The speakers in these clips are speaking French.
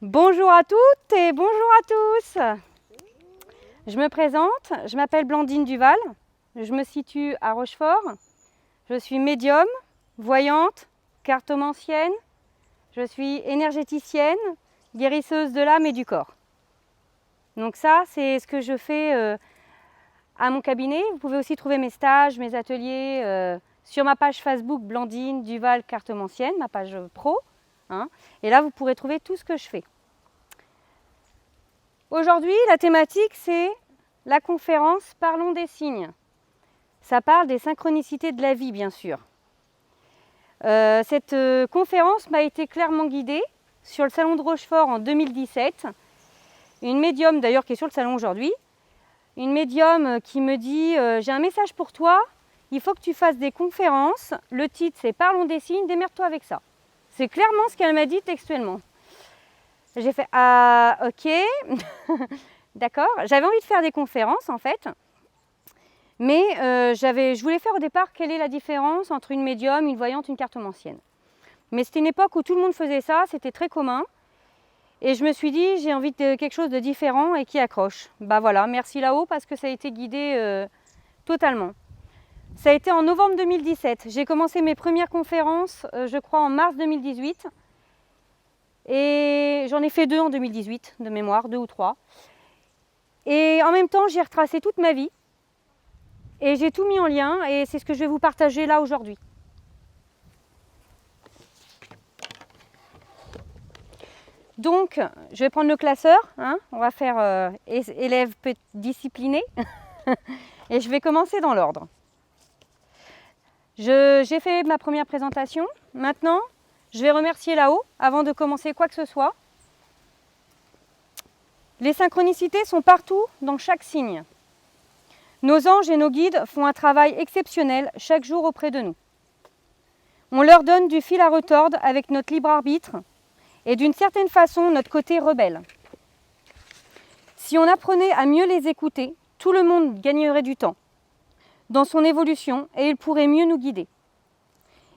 Bonjour à toutes et bonjour à tous. Je me présente, je m'appelle Blandine Duval, je me situe à Rochefort. Je suis médium, voyante, cartomancienne, je suis énergéticienne, guérisseuse de l'âme et du corps. Donc ça, c'est ce que je fais à mon cabinet. Vous pouvez aussi trouver mes stages, mes ateliers sur ma page Facebook Blandine Duval Cartomancienne, ma page pro. Et là, vous pourrez trouver tout ce que je fais. Aujourd'hui, la thématique, c'est la conférence Parlons des signes. Ça parle des synchronicités de la vie, bien sûr. Cette conférence m'a été clairement guidée sur le salon de Rochefort en 2017. Une médium, d'ailleurs, qui est sur le salon aujourd'hui, une médium qui me dit « J'ai un message pour toi, il faut que tu fasses des conférences. Le titre, c'est Parlons des signes, démerde-toi avec ça. » C'est clairement ce qu'elle m'a dit textuellement. J'ai fait « Ah, ok, d'accord ». J'avais envie de faire des conférences en fait, mais je voulais faire au départ quelle est la différence entre une médium, une voyante, une cartomancienne. Mais c'était une époque où tout le monde faisait ça, c'était très commun. Et je me suis dit, j'ai envie de quelque chose de différent et qui accroche. Bah voilà, merci là-haut parce que ça a été guidé totalement. Ça a été en novembre 2017. J'ai commencé mes premières conférences, je crois, en mars 2018. Et j'en ai fait 2 en 2018, de mémoire, 2 ou 3. Et en même temps, j'ai retracé toute ma vie. Et j'ai tout mis en lien et c'est ce que je vais vous partager là aujourd'hui. Donc, je vais prendre le classeur. On va faire élève discipliné. Et je vais commencer dans l'ordre. J'ai fait ma première présentation. Maintenant, je vais remercier là-haut avant de commencer quoi que ce soit. Les synchronicités sont partout dans chaque signe. Nos anges et nos guides font un travail exceptionnel chaque jour auprès de nous. On leur donne du fil à retordre avec notre libre arbitre et d'une certaine façon notre côté rebelle. Si on apprenait à mieux les écouter, tout le monde gagnerait du temps dans son évolution et il pourrait mieux nous guider.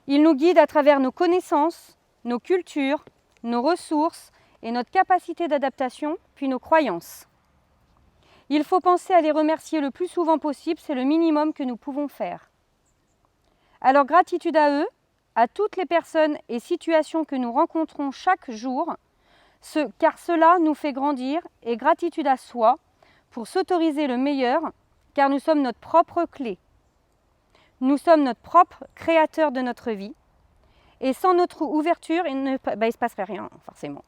Ils nous guident à travers nos connaissances, nos cultures, nos ressources et notre capacité d'adaptation, puis nos croyances. Il faut penser à les remercier le plus souvent possible, c'est le minimum que nous pouvons faire. Alors gratitude à eux, à toutes les personnes et situations que nous rencontrons chaque jour, car cela nous fait grandir, et gratitude à soi pour s'autoriser le meilleur, car nous sommes notre propre clé. Nous sommes notre propre créateur de notre vie. Et sans notre ouverture, il ne se passerait rien, forcément.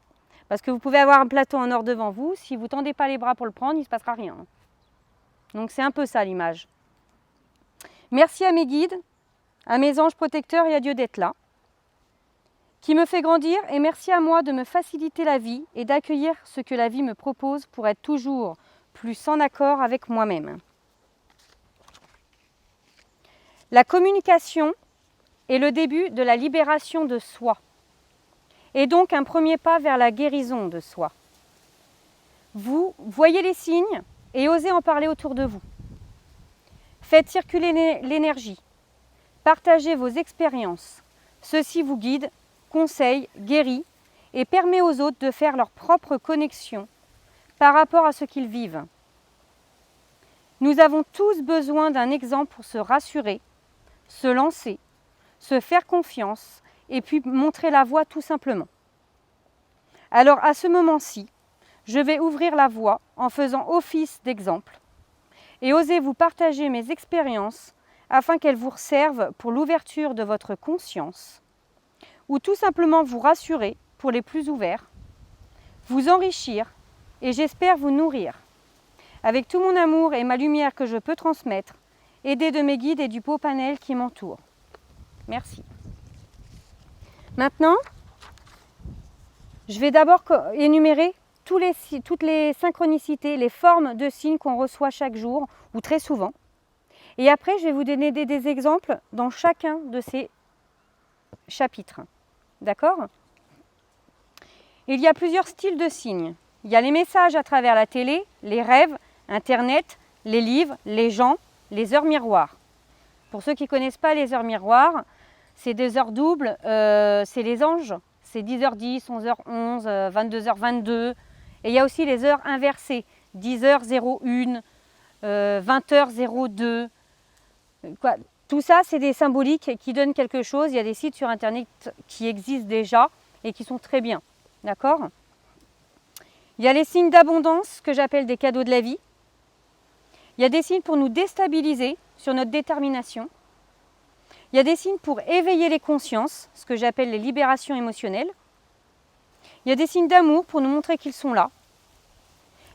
Parce que vous pouvez avoir un plateau en or devant vous, si vous ne tendez pas les bras pour le prendre, il ne se passera rien. Donc c'est un peu ça l'image. Merci à mes guides, à mes anges protecteurs et à Dieu d'être là, qui me fait grandir, et merci à moi de me faciliter la vie et d'accueillir ce que la vie me propose pour être toujours plus en accord avec moi-même. La communication est le début de la libération de soi, et donc un premier pas vers la guérison de soi. Vous voyez les signes et osez en parler autour de vous. Faites circuler l'énergie, partagez vos expériences. Ceci vous guide, conseille, guérit et permet aux autres de faire leur propre connexion par rapport à ce qu'ils vivent. Nous avons tous besoin d'un exemple pour se rassurer, se lancer, se faire confiance et puis montrer la voie tout simplement. Alors à ce moment-ci, je vais ouvrir la voie en faisant office d'exemple et osez vous partager mes expériences afin qu'elles vous servent pour l'ouverture de votre conscience ou tout simplement vous rassurer pour les plus ouverts, vous enrichir et j'espère vous nourrir. Avec tout mon amour et ma lumière que je peux transmettre, aidé de mes guides et du beau panel qui m'entoure. Merci. Maintenant, je vais d'abord énumérer toutes les synchronicités, les formes de signes qu'on reçoit chaque jour ou très souvent. Et après, je vais vous donner des exemples dans chacun de ces chapitres. D'accord ? Il y a plusieurs styles de signes. Il y a les messages à travers la télé, les rêves, Internet, les livres, les gens, les heures miroirs. Pour ceux qui ne connaissent pas les heures miroirs, c'est des heures doubles, c'est les anges, c'est 10h10, 11h11, 22h22. Et il y a aussi les heures inversées, 10h01, 20h02. Tout ça, c'est des symboliques qui donnent quelque chose. Il y a des sites sur Internet qui existent déjà et qui sont très bien. D'accord ? Il y a les signes d'abondance que j'appelle des cadeaux de la vie. Il y a des signes pour nous déstabiliser sur notre détermination. Il y a des signes pour éveiller les consciences, ce que j'appelle les libérations émotionnelles. Il y a des signes d'amour pour nous montrer qu'ils sont là.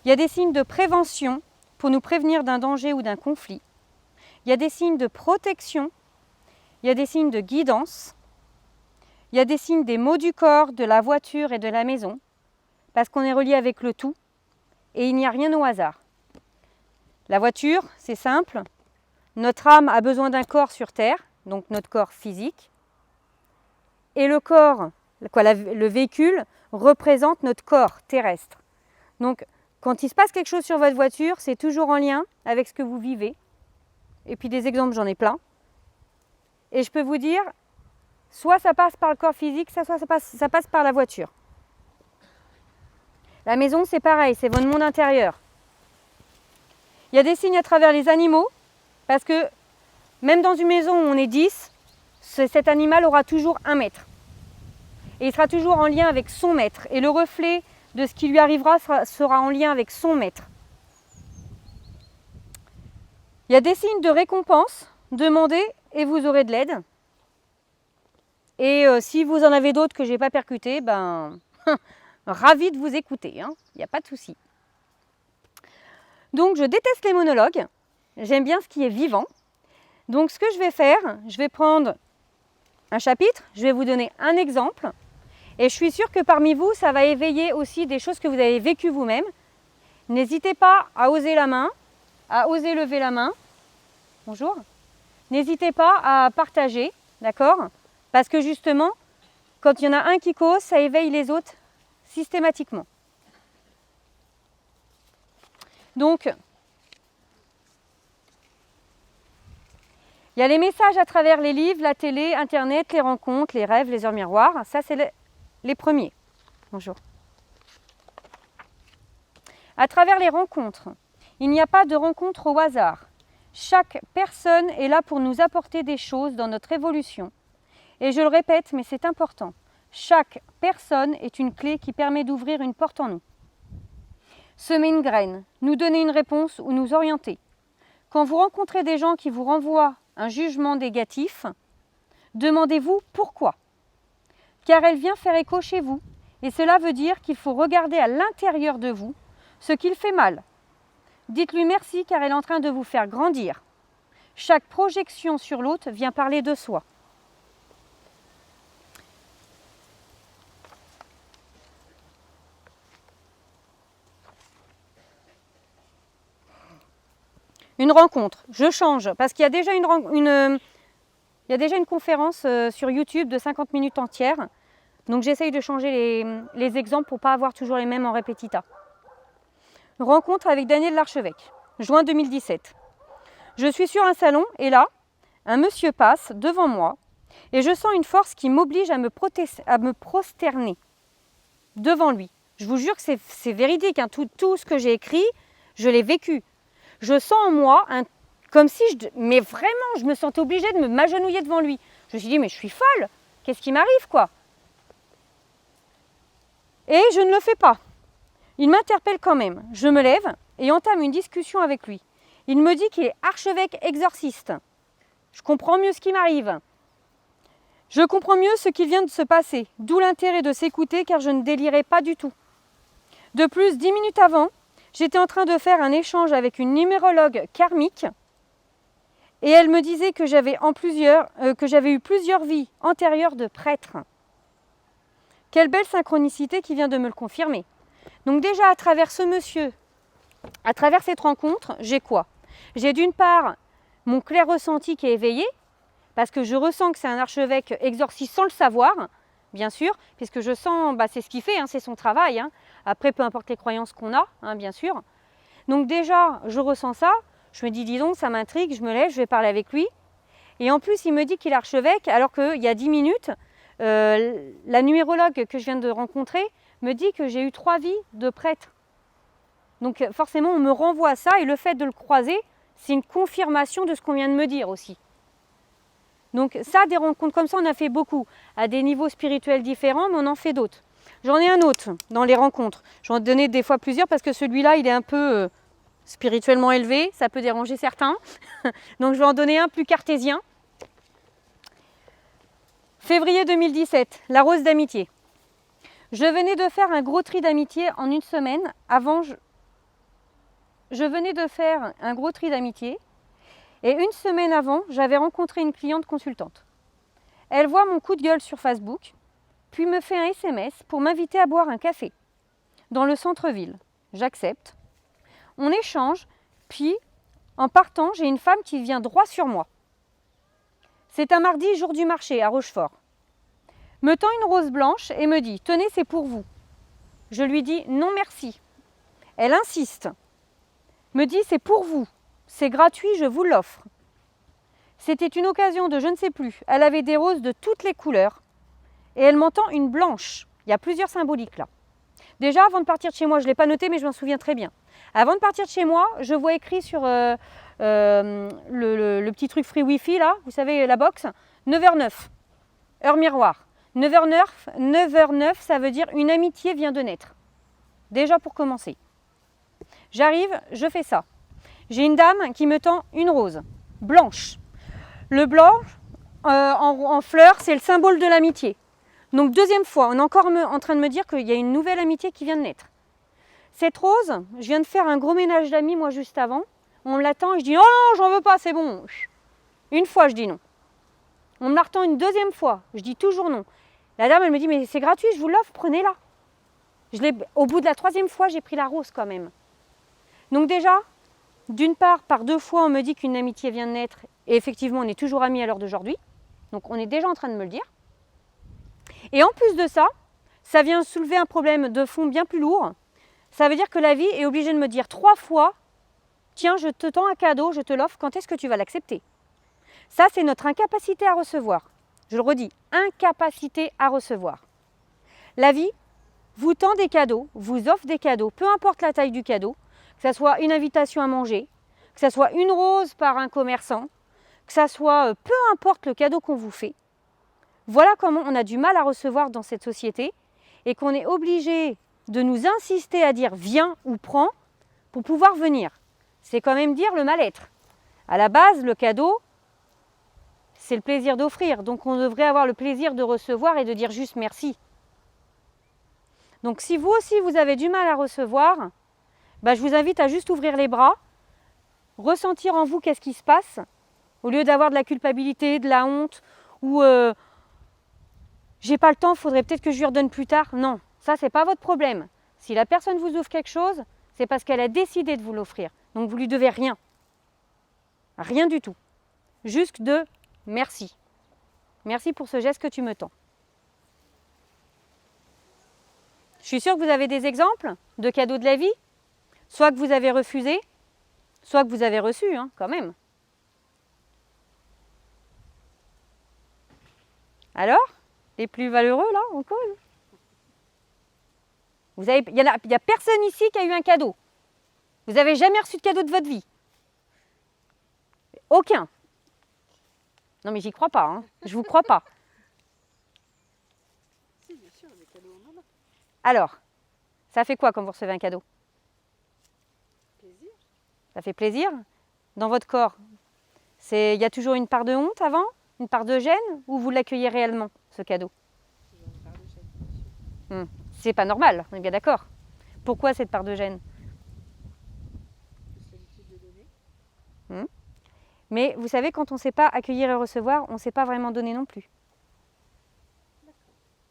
Il y a des signes de prévention pour nous prévenir d'un danger ou d'un conflit. Il y a des signes de protection. Il y a des signes de guidance. Il y a des signes des maux du corps, de la voiture et de la maison, parce qu'on est relié avec le tout et il n'y a rien au hasard. La voiture, c'est simple. Notre âme a besoin d'un corps sur Terre, donc notre corps physique. Et le corps, le véhicule, représente notre corps terrestre. Donc, quand il se passe quelque chose sur votre voiture, c'est toujours en lien avec ce que vous vivez. Et puis des exemples, j'en ai plein. Et je peux vous dire, soit ça passe par le corps physique, soit ça passe par la voiture. La maison, c'est pareil, c'est votre monde intérieur. Il y a des signes à travers les animaux, parce que même dans une maison où on est 10, cet animal aura toujours un maître. Et il sera toujours en lien avec son maître. Et le reflet de ce qui lui arrivera sera en lien avec son maître. Il y a des signes de récompense, demandez et vous aurez de l'aide. Et si vous en avez d'autres que je n'ai pas percutés, ben, ravi de vous écouter, hein. Il n'y a pas de souci. Donc je déteste les monologues, j'aime bien ce qui est vivant. Donc ce que je vais faire, je vais prendre un chapitre, je vais vous donner un exemple. Et je suis sûre que parmi vous, ça va éveiller aussi des choses que vous avez vécues vous-même. N'hésitez pas à oser la main, à oser lever la main. Bonjour. N'hésitez pas à partager, d'accord ? Parce que justement, quand il y en a un qui cause, ça éveille les autres systématiquement. Donc, il y a les messages à travers les livres, la télé, Internet, les rencontres, les rêves, les heures miroirs. Ça, c'est les premiers. Bonjour. À travers les rencontres, il n'y a pas de rencontre au hasard. Chaque personne est là pour nous apporter des choses dans notre évolution. Et je le répète, mais c'est important. Chaque personne est une clé qui permet d'ouvrir une porte en nous. Semer une graine, nous donner une réponse ou nous orienter. Quand vous rencontrez des gens qui vous renvoient un jugement négatif, demandez-vous pourquoi. Car elle vient faire écho chez vous et cela veut dire qu'il faut regarder à l'intérieur de vous ce qu'il fait mal. Dites-lui merci car elle est en train de vous faire grandir. Chaque projection sur l'autre vient parler de soi. Une rencontre, je change, parce qu'il y a déjà une conférence sur YouTube de 50 minutes entières. Donc j'essaye de changer les exemples pour ne pas avoir toujours les mêmes en répétita. Rencontre avec Daniel L'Archevêque, juin 2017. Je suis sur un salon et là, un monsieur passe devant moi et je sens une force qui m'oblige à me prosterner devant lui. Je vous jure que c'est véridique, hein. Tout ce que j'ai écrit, je l'ai vécu. Je sens en moi, comme si, mais vraiment, je me sentais obligée de m'agenouiller devant lui. Je me suis dit, mais je suis folle, qu'est-ce qui m'arrive, quoi ? Et je ne le fais pas. Il m'interpelle quand même. Je me lève et entame une discussion avec lui. Il me dit qu'il est archevêque exorciste. Je comprends mieux ce qui m'arrive. Je comprends mieux ce qui vient de se passer, d'où l'intérêt de s'écouter car je ne délirais pas du tout. De plus, 10 minutes avant, j'étais en train de faire un échange avec une numérologue karmique et elle me disait que j'avais eu plusieurs vies antérieures de prêtre. Quelle belle synchronicité qui vient de me le confirmer. Donc déjà, à travers ce monsieur, à travers cette rencontre, j'ai quoi ? J'ai d'une part mon clair ressenti qui est éveillé, parce que je ressens que c'est un archevêque exorciste sans le savoir, bien sûr, puisque je sens, c'est ce qu'il fait, hein, c'est son travail. Hein. Après, peu importe les croyances qu'on a, hein, bien sûr. Donc déjà, je ressens ça, je me dis, dis donc, ça m'intrigue, je me lève, je vais parler avec lui. Et en plus, il me dit qu'il est archevêque, alors qu'il y a 10 minutes, La numérologue que je viens de rencontrer me dit que j'ai eu 3 vies de prêtre. Donc forcément, on me renvoie à ça et le fait de le croiser, c'est une confirmation de ce qu'on vient de me dire aussi. Donc ça, des rencontres comme ça, on a fait beaucoup, à des niveaux spirituels différents, mais on en fait d'autres. J'en ai un autre dans les rencontres. J'en ai donné des fois plusieurs parce que celui-là, il est un peu spirituellement élevé, ça peut déranger certains. Donc je vais en donner un plus cartésien. Février 2017, la rose d'amitié. Je venais de faire un gros tri d'amitié en une semaine. Je venais de faire un gros tri d'amitié. Et une semaine avant, j'avais rencontré une cliente consultante. Elle voit mon coup de gueule sur Facebook, puis me fait un SMS pour m'inviter à boire un café dans le centre-ville. J'accepte. On échange, puis en partant, j'ai une femme qui vient droit sur moi. C'est un mardi, jour du marché, à Rochefort. Me tend une rose blanche et me dit « Tenez, c'est pour vous ». Je lui dis « Non, merci ». Elle insiste. Me dit « C'est pour vous. C'est gratuit, je vous l'offre ». C'était une occasion de je ne sais plus. Elle avait des roses de toutes les couleurs. Et elle m'en tend une blanche. Il y a plusieurs symboliques là. Déjà, avant de partir de chez moi, je ne l'ai pas noté, mais je m'en souviens très bien. Avant de partir de chez moi, je vois écrit sur le petit truc Free Wi-Fi, là, vous savez, la box, 9h09, heure miroir. 9h09, ça veut dire une amitié vient de naître. Déjà pour commencer. J'arrive, je fais ça. J'ai une dame qui me tend une rose, blanche. Le blanc, en fleurs, c'est le symbole de l'amitié. Donc deuxième fois, on est encore en train de me dire qu'il y a une nouvelle amitié qui vient de naître. Cette rose, je viens de faire un gros ménage d'amis moi juste avant. On me l'attend et je dis « Oh non, j'en veux pas, c'est bon ». Une fois, je dis non. On me la retend une deuxième fois, je dis toujours non. La dame, elle me dit « Mais c'est gratuit, je vous l'offre, prenez-la ». Au bout de la troisième fois, j'ai pris la rose quand même. Donc déjà, d'une part, par 2 fois, on me dit qu'une amitié vient de naître. Et effectivement, on est toujours amis à l'heure d'aujourd'hui. Donc on est déjà en train de me le dire. Et en plus de ça, ça vient soulever un problème de fond bien plus lourd. Ça veut dire que la vie est obligée de me dire 3 fois « Tiens, je te tends un cadeau, je te l'offre, quand est-ce que tu vas l'accepter ?» Ça, c'est notre incapacité à recevoir. Je le redis, incapacité à recevoir. La vie vous tend des cadeaux, vous offre des cadeaux, peu importe la taille du cadeau, que ce soit une invitation à manger, que ce soit une rose par un commerçant, que ce soit peu importe le cadeau qu'on vous fait. Voilà comment on a du mal à recevoir dans cette société et qu'on est obligé de nous insister à dire « viens » ou « prends » pour pouvoir venir. C'est quand même dire le mal-être. À la base, le cadeau, c'est le plaisir d'offrir. Donc on devrait avoir le plaisir de recevoir et de dire juste merci. Donc si vous aussi vous avez du mal à recevoir, je vous invite à juste ouvrir les bras, ressentir en vous qu'est-ce qui se passe, au lieu d'avoir de la culpabilité, de la honte, ou j'ai pas le temps, il faudrait peut-être que je lui redonne plus tard. Non, ça c'est pas votre problème. Si la personne vous offre quelque chose, c'est parce qu'elle a décidé de vous l'offrir. Donc vous lui devez rien. Rien du tout. Juste de merci. Merci pour ce geste que tu me tends. Je suis sûre que vous avez des exemples de cadeaux de la vie, soit que vous avez refusé, soit que vous avez reçu, quand même. Alors, les plus valeureux, là, encore. Il n'y a personne ici qui a eu un cadeau. Vous n'avez jamais reçu de cadeau de votre vie. Aucun. Non, mais j'y crois pas. Je vous crois pas. Si, bien sûr, des cadeaux en or. Alors, ça fait quoi quand vous recevez un cadeau? Plaisir. Ça fait plaisir? Dans votre corps, il y a toujours une part de honte avant? Une part de gêne? Ou vous l'accueillez réellement, ce cadeau? Toujours une part de gêne, bien sûr. C'est pas normal, on est bien d'accord. Pourquoi cette part de gêne? Plus l'habitude de donner. Mais vous savez, quand on ne sait pas accueillir et recevoir, on ne sait pas vraiment donner non plus.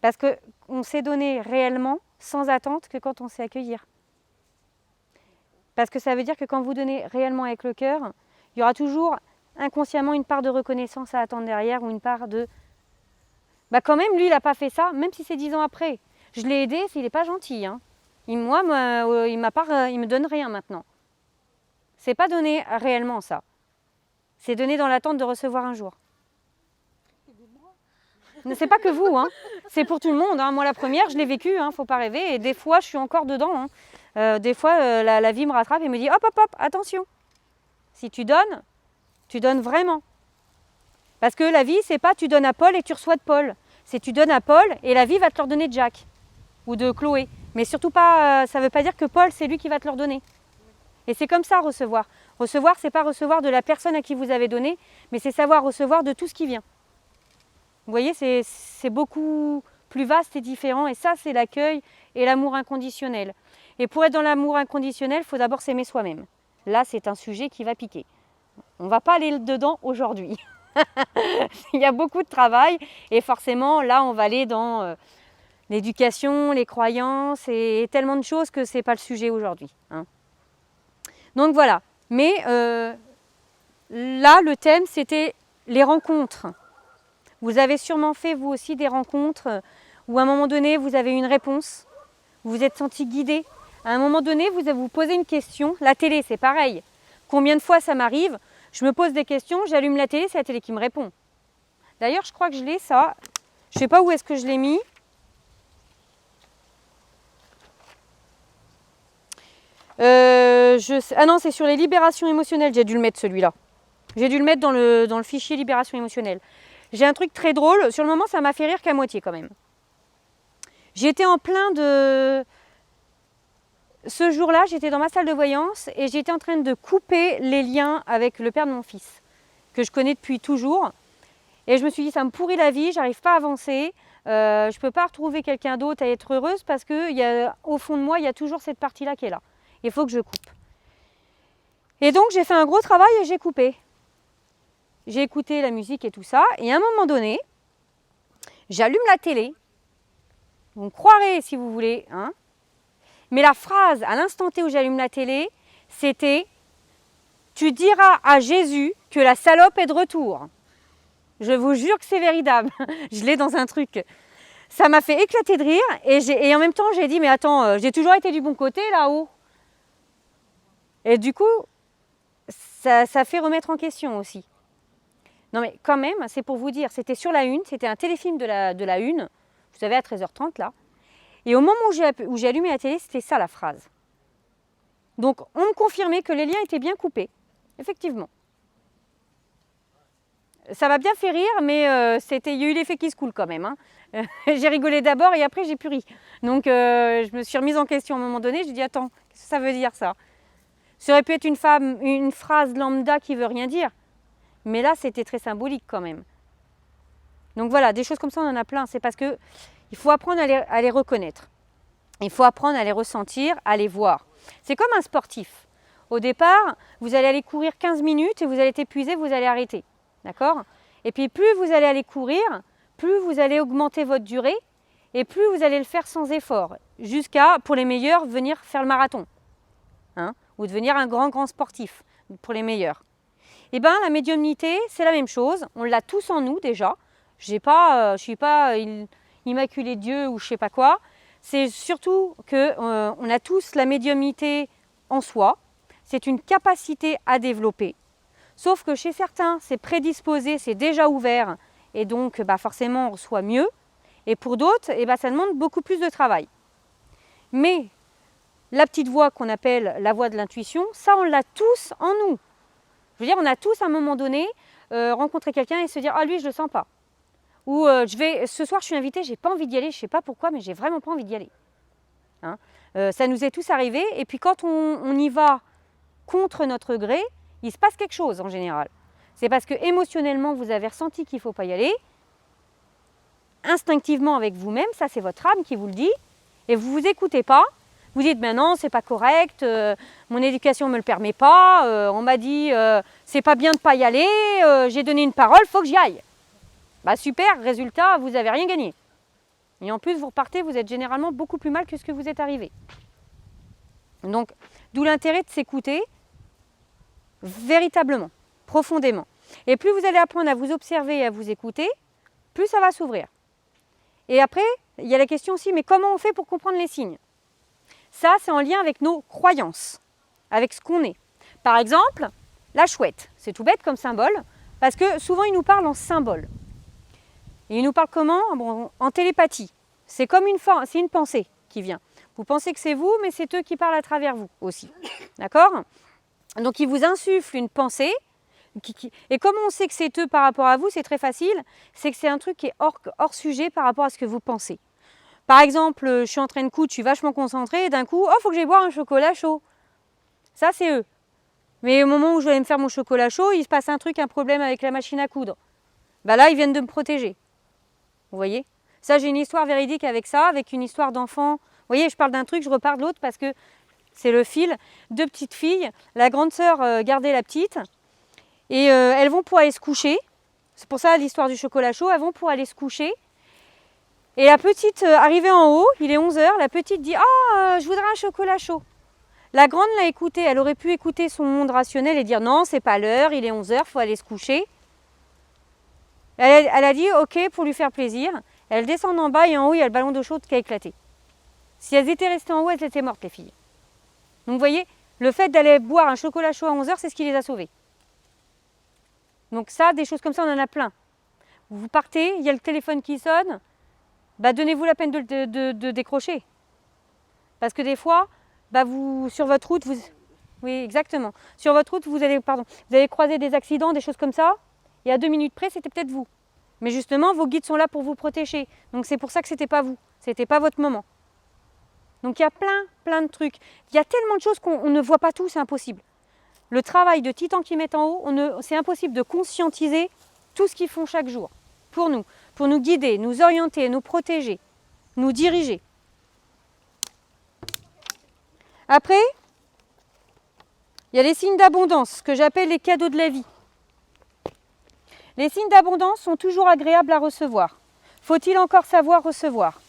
Parce qu'on sait donner réellement, sans attente, que quand on sait accueillir. Parce que ça veut dire que quand vous donnez réellement avec le cœur, il y aura toujours inconsciemment une part de reconnaissance à attendre derrière, ou une part de... quand même, lui, il n'a pas fait ça, même si c'est 10 ans après. Je l'ai aidé, il n'est pas gentil. Il me donne rien maintenant. C'est pas donner réellement ça. C'est donner dans l'attente de recevoir un jour. Aidez-moi. C'est pas que vous, hein. C'est pour tout le monde. Hein. Moi, la première, je l'ai vécue, hein, faut pas rêver. Et des fois, je suis encore dedans. Hein. Des fois, la vie me rattrape et me dit hop, hop, hop, attention. Si tu donnes vraiment. Parce que la vie, c'est pas tu donnes à Paul et tu reçois de Paul. C'est tu donnes à Paul et la vie va te leur donner de Jacques ou de Chloé. Mais surtout pas, ça ne veut pas dire que Paul, c'est lui qui va te leur donner. Et c'est comme ça recevoir. Recevoir, c'est pas recevoir de la personne à qui vous avez donné, mais c'est savoir recevoir de tout ce qui vient. Vous voyez, c'est beaucoup plus vaste et différent. Et ça, c'est l'accueil et l'amour inconditionnel. Et pour être dans l'amour inconditionnel, il faut d'abord s'aimer soi-même. Là, c'est un sujet qui va piquer. On ne va pas aller dedans aujourd'hui. Il y a beaucoup de travail et forcément, là, on va aller dans l'éducation, les croyances et tellement de choses que ce n'est pas le sujet aujourd'hui. Hein. Donc voilà. Mais là, le thème, c'était les rencontres. Vous avez sûrement fait, vous aussi, des rencontres où à un moment donné, vous avez eu une réponse, vous vous êtes senti guidé. À un moment donné, vous posez une question. La télé, c'est pareil. Combien de fois ça m'arrive? Je me pose des questions, j'allume la télé, c'est la télé qui me répond. D'ailleurs, je crois que je l'ai, ça. Je ne sais pas où est-ce que je l'ai mis. Ah non, c'est sur les libérations émotionnelles, j'ai dû le mettre celui-là. J'ai dû le mettre dans le fichier libération émotionnelle. J'ai un truc très drôle, sur le moment ça m'a fait rire qu'à moitié quand même. J'étais en plein de... Ce jour-là, j'étais dans ma salle de voyance et j'étais en train de couper les liens avec le père de mon fils, que je connais depuis toujours. Et je me suis dit, ça me pourrit la vie, j'arrive pas à avancer, je ne peux pas retrouver quelqu'un d'autre à être heureuse parce qu'au fond de moi, il y a toujours cette partie-là qui est là. Il faut que je coupe. Et donc, j'ai fait un gros travail et j'ai coupé. J'ai écouté la musique et tout ça. Et à un moment donné, j'allume la télé. Vous me croirez si vous voulez. Hein. Mais la phrase, à l'instant T où j'allume la télé, c'était « Tu diras à Jésus que la salope est de retour ». Je vous jure que c'est véritable. Je l'ai dans un truc. Ça m'a fait éclater de rire. Et en même temps, j'ai dit « Mais attends, j'ai toujours été du bon côté là-haut ». Et du coup, ça fait remettre en question aussi. Non mais quand même, c'est pour vous dire, c'était sur la Une, c'était un téléfilm de la Une, vous savez à 13h30 là. Et au moment où j'ai allumé la télé, c'était ça la phrase. Donc on me confirmait que les liens étaient bien coupés, effectivement. Ça m'a bien fait rire, mais il y a eu l'effet qui se coule quand même. Hein. J'ai rigolé d'abord et après j'ai plus ri. Donc je me suis remise en question à un moment donné, j'ai dit attends, qu'est-ce que ça veut dire ça? Ça aurait pu être une phrase lambda qui veut rien dire. Mais là, c'était très symbolique quand même. Donc voilà, des choses comme ça, on en a plein. C'est parce qu'il faut apprendre à les reconnaître. Il faut apprendre à les ressentir, à les voir. C'est comme un sportif. Au départ, vous allez aller courir 15 minutes et vous allez être épuisé, vous allez arrêter. D'accord? Et puis plus vous allez aller courir, plus vous allez augmenter votre durée et plus vous allez le faire sans effort. Jusqu'à, pour les meilleurs, venir faire le marathon. Hein? Ou devenir un grand sportif, pour les meilleurs. Eh bien, la médiumnité, c'est la même chose. On l'a tous en nous déjà. Je ne suis pas immaculée de Dieu ou je ne sais pas quoi. C'est surtout qu'on a tous la médiumnité en soi. C'est une capacité à développer. Sauf que chez certains, c'est prédisposé, c'est déjà ouvert. Et donc, forcément, on reçoit mieux. Et pour d'autres, ça demande beaucoup plus de travail. Mais la petite voix qu'on appelle la voix de l'intuition, ça, on l'a tous en nous. Je veux dire, on a tous à un moment donné rencontré quelqu'un et se dire « Ah, lui, je ne le sens pas ». Ou ce soir, je suis invitée, je n'ai pas envie d'y aller, je ne sais pas pourquoi, mais je n'ai vraiment pas envie d'y aller. Hein, ça nous est tous arrivé. Et puis quand on y va contre notre gré, il se passe quelque chose en général. C'est parce que émotionnellement, vous avez ressenti qu'il ne faut pas y aller. Instinctivement avec vous-même, ça c'est votre âme qui vous le dit. Et vous ne vous écoutez pas. Vous dites, ben non, c'est pas correct, mon éducation ne me le permet pas, on m'a dit, c'est pas bien de ne pas y aller, j'ai donné une parole, il faut que j'y aille. Bah super, résultat, vous n'avez rien gagné. Et en plus, vous repartez, vous êtes généralement beaucoup plus mal que ce que vous êtes arrivé. Donc, d'où l'intérêt de s'écouter véritablement, profondément. Et plus vous allez apprendre à vous observer et à vous écouter, plus ça va s'ouvrir. Et après, il y a la question aussi, mais comment on fait pour comprendre les signes ? Ça, c'est en lien avec nos croyances, avec ce qu'on est. Par exemple, la chouette, c'est tout bête comme symbole, parce que souvent, il nous parle en symbole. Et il nous parle comment? Bon, en télépathie. C'est comme c'est une pensée qui vient. Vous pensez que c'est vous, mais c'est eux qui parlent à travers vous aussi. D'accord? Donc il vous insuffle une pensée. Et comme on sait que c'est eux par rapport à vous, c'est très facile. C'est que c'est un truc qui est hors sujet par rapport à ce que vous pensez. Par exemple, je suis en train de coudre, je suis vachement concentrée, et d'un coup, oh, faut que j'aille boire un chocolat chaud. Ça, c'est eux. Mais au moment où je vais me faire mon chocolat chaud, il se passe un truc, un problème avec la machine à coudre. Bah là, ils viennent de me protéger. Vous voyez? Ça, j'ai une histoire véridique avec ça, avec une histoire d'enfant. Vous voyez, je parle d'un truc, je repars de l'autre parce que c'est le fil. 2 petites filles, la grande sœur gardait la petite, et elles vont pour aller se coucher. C'est pour ça l'histoire du chocolat chaud, elles vont pour aller se coucher. Et la petite, arrivée en haut, il est 11 h, la petite dit « Ah, je voudrais un chocolat chaud ». La grande l'a écouté, elle aurait pu écouter son monde rationnel et dire « Non, c'est pas l'heure, il est 11 h, il faut aller se coucher ». Elle a dit « Ok » pour lui faire plaisir. Elles descendent en bas et en haut, il y a le ballon d'eau chaude qui a éclaté. Si elles étaient restées en haut, elles étaient mortes, les filles. Donc vous voyez, le fait d'aller boire un chocolat chaud à 11 h, c'est ce qui les a sauvées. Donc ça, des choses comme ça, on en a plein. Vous partez, il y a le téléphone qui sonne, bah donnez-vous la peine de décrocher. Parce que des fois, bah sur votre route, oui, exactement. Sur votre route, vous allez croiser des accidents, des choses comme ça, et à 2 minutes près, c'était peut-être vous. Mais justement, vos guides sont là pour vous protéger. Donc c'est pour ça que ce n'était pas vous, ce n'était pas votre moment. Donc il y a plein de trucs. Il y a tellement de choses qu'on ne voit pas tout, c'est impossible. Le travail de titan qu'ils mettent en haut, c'est impossible de conscientiser tout ce qu'ils font chaque jour pour nous guider, nous orienter, nous protéger, nous diriger. Après, il y a les signes d'abondance que j'appelle les cadeaux de la vie. Les signes d'abondance sont toujours agréables à recevoir. Faut-il encore savoir recevoir?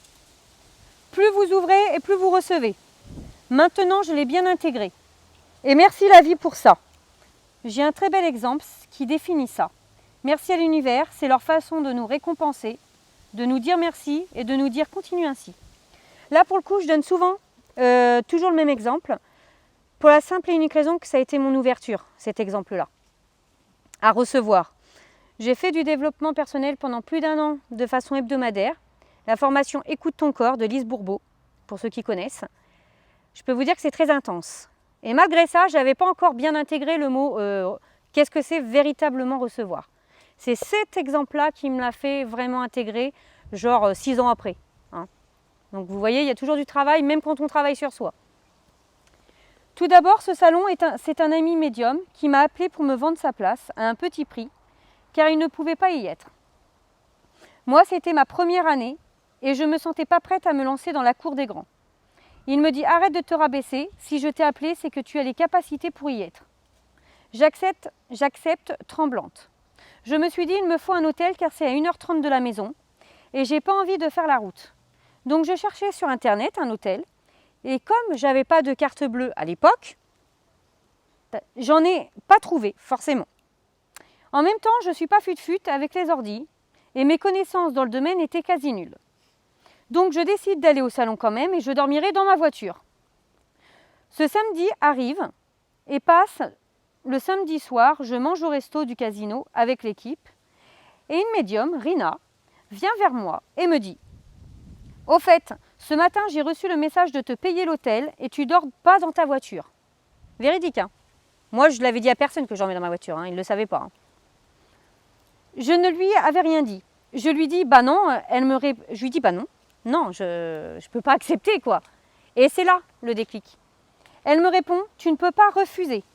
Plus vous ouvrez et plus vous recevez. Maintenant, je l'ai bien intégré. Et merci la vie pour ça. J'ai un très bel exemple qui définit ça. Merci à l'univers, c'est leur façon de nous récompenser, de nous dire merci et de nous dire continue ainsi. Là, pour le coup, je donne souvent toujours le même exemple, pour la simple et unique raison que ça a été mon ouverture, cet exemple-là, à recevoir. J'ai fait du développement personnel pendant plus d'1 an de façon hebdomadaire. La formation Écoute ton corps de Lise Bourbeau, pour ceux qui connaissent. Je peux vous dire que c'est très intense. Et malgré ça, je n'avais pas encore bien intégré le mot qu'est-ce que c'est véritablement recevoir. C'est cet exemple-là qui me l'a fait vraiment intégrer, genre 6 ans après. Hein. Donc vous voyez, il y a toujours du travail, même quand on travaille sur soi. Tout d'abord, ce salon, c'est un ami médium qui m'a appelé pour me vendre sa place à un petit prix, car il ne pouvait pas y être. Moi, c'était ma première année et je ne me sentais pas prête à me lancer dans la cour des grands. Il me dit « Arrête de te rabaisser, si je t'ai appelé, c'est que tu as les capacités pour y être. » J'accepte tremblante. Je me suis dit « Il me faut un hôtel car c'est à 1h30 de la maison et j'ai pas envie de faire la route. » Donc je cherchais sur internet un hôtel et comme j'avais pas de carte bleue à l'époque, j'en ai pas trouvé forcément. En même temps, je ne suis pas fut-fut avec les ordis et mes connaissances dans le domaine étaient quasi nulles. Donc je décide d'aller au salon quand même et je dormirai dans ma voiture. Ce samedi arrive et passe le samedi soir, je mange au resto du casino avec l'équipe et une médium, Rina, vient vers moi et me dit « Au fait, ce matin j'ai reçu le message de te payer l'hôtel et tu dors pas dans ta voiture. » Véridique, hein. Moi je l'avais dit à personne que je dormais dans ma voiture, hein, il ne le savait pas. Hein. Je ne lui avais rien dit. Je lui dis bah non, je lui dis bah non. Non, je ne peux pas accepter quoi. Et c'est là le déclic. Elle me répond, tu ne peux pas refuser.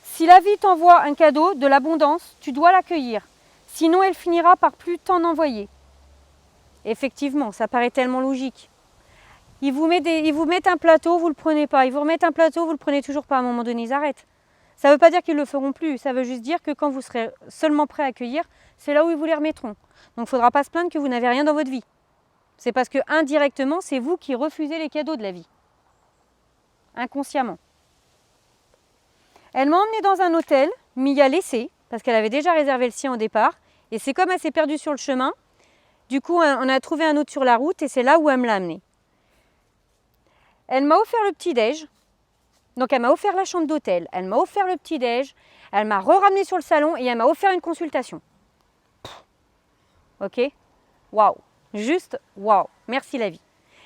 Si la vie t'envoie un cadeau, de l'abondance, tu dois l'accueillir. Sinon, elle finira par plus t'en envoyer. Effectivement, ça paraît tellement logique. Ils vous mettent un plateau, vous ne le prenez pas. Ils vous remettent un plateau, vous ne le prenez toujours pas. À un moment donné, ils arrêtent. Ça ne veut pas dire qu'ils ne le feront plus. Ça veut juste dire que quand vous serez seulement prêt à accueillir, c'est là où ils vous les remettront. Donc, il ne faudra pas se plaindre que vous n'avez rien dans votre vie. C'est parce que indirectement, c'est vous qui refusez les cadeaux de la vie. Inconsciemment. Elle m'a emmenée dans un hôtel, m'y a laissé, parce qu'elle avait déjà réservé le sien au départ. Et c'est comme elle s'est perdue sur le chemin. Du coup, on a trouvé un autre sur la route et c'est là où elle me l'a amenée. Elle m'a offert le petit-déj. Donc elle m'a offert la chambre d'hôtel, elle m'a offert le petit-déj, elle m'a ramenée sur le salon et elle m'a offert une consultation. Ok? Waouh! Juste waouh! Merci la vie.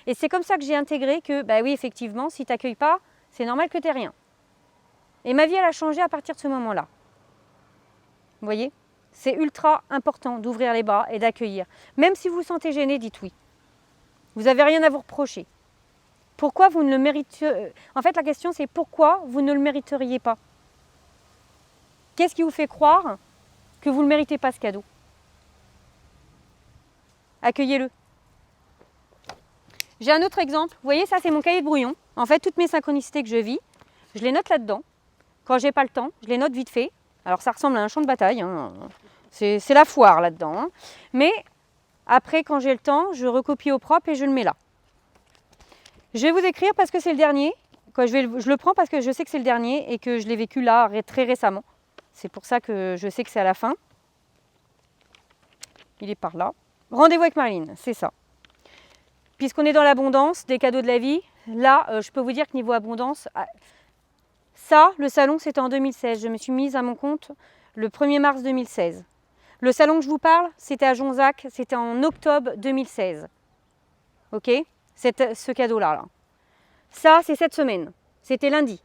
Et c'est comme ça que j'ai intégré que, bah oui, effectivement, si tu n'accueilles pas, c'est normal que tu n'aies rien. Et ma vie, elle a changé à partir de ce moment-là. Vous voyez? C'est ultra important d'ouvrir les bras et d'accueillir. Même si vous vous sentez gêné, dites oui. Vous n'avez rien à vous reprocher. Pourquoi vous ne le méritez... En fait, la question, c'est pourquoi vous ne le mériteriez pas? Qu'est-ce qui vous fait croire que vous ne le méritez pas, ce cadeau? Accueillez-le. J'ai un autre exemple. Vous voyez, ça, c'est mon cahier de brouillon. En fait, toutes mes synchronicités que je vis, je les note là-dedans. Quand j'ai pas le temps, je les note vite fait. Alors, ça ressemble à un champ de bataille. Hein. C'est la foire là-dedans. Hein. Mais après, quand j'ai le temps, je recopie au propre et je le mets là. Je vais vous écrire parce que c'est le dernier. Je le prends parce que je sais que c'est le dernier et que je l'ai vécu là très récemment. C'est pour ça que je sais que c'est à la fin. Il est par là. Rendez-vous avec Marilyn, c'est ça. Puisqu'on est dans l'abondance des cadeaux de la vie, là, je peux vous dire que niveau abondance, ça, le salon, c'était en 2016. Je me suis mise à mon compte le 1er mars 2016. Le salon que je vous parle, c'était à Jonzac, c'était en octobre 2016. Ok? Ce cadeau-là. Là. Ça, c'est cette semaine. C'était lundi.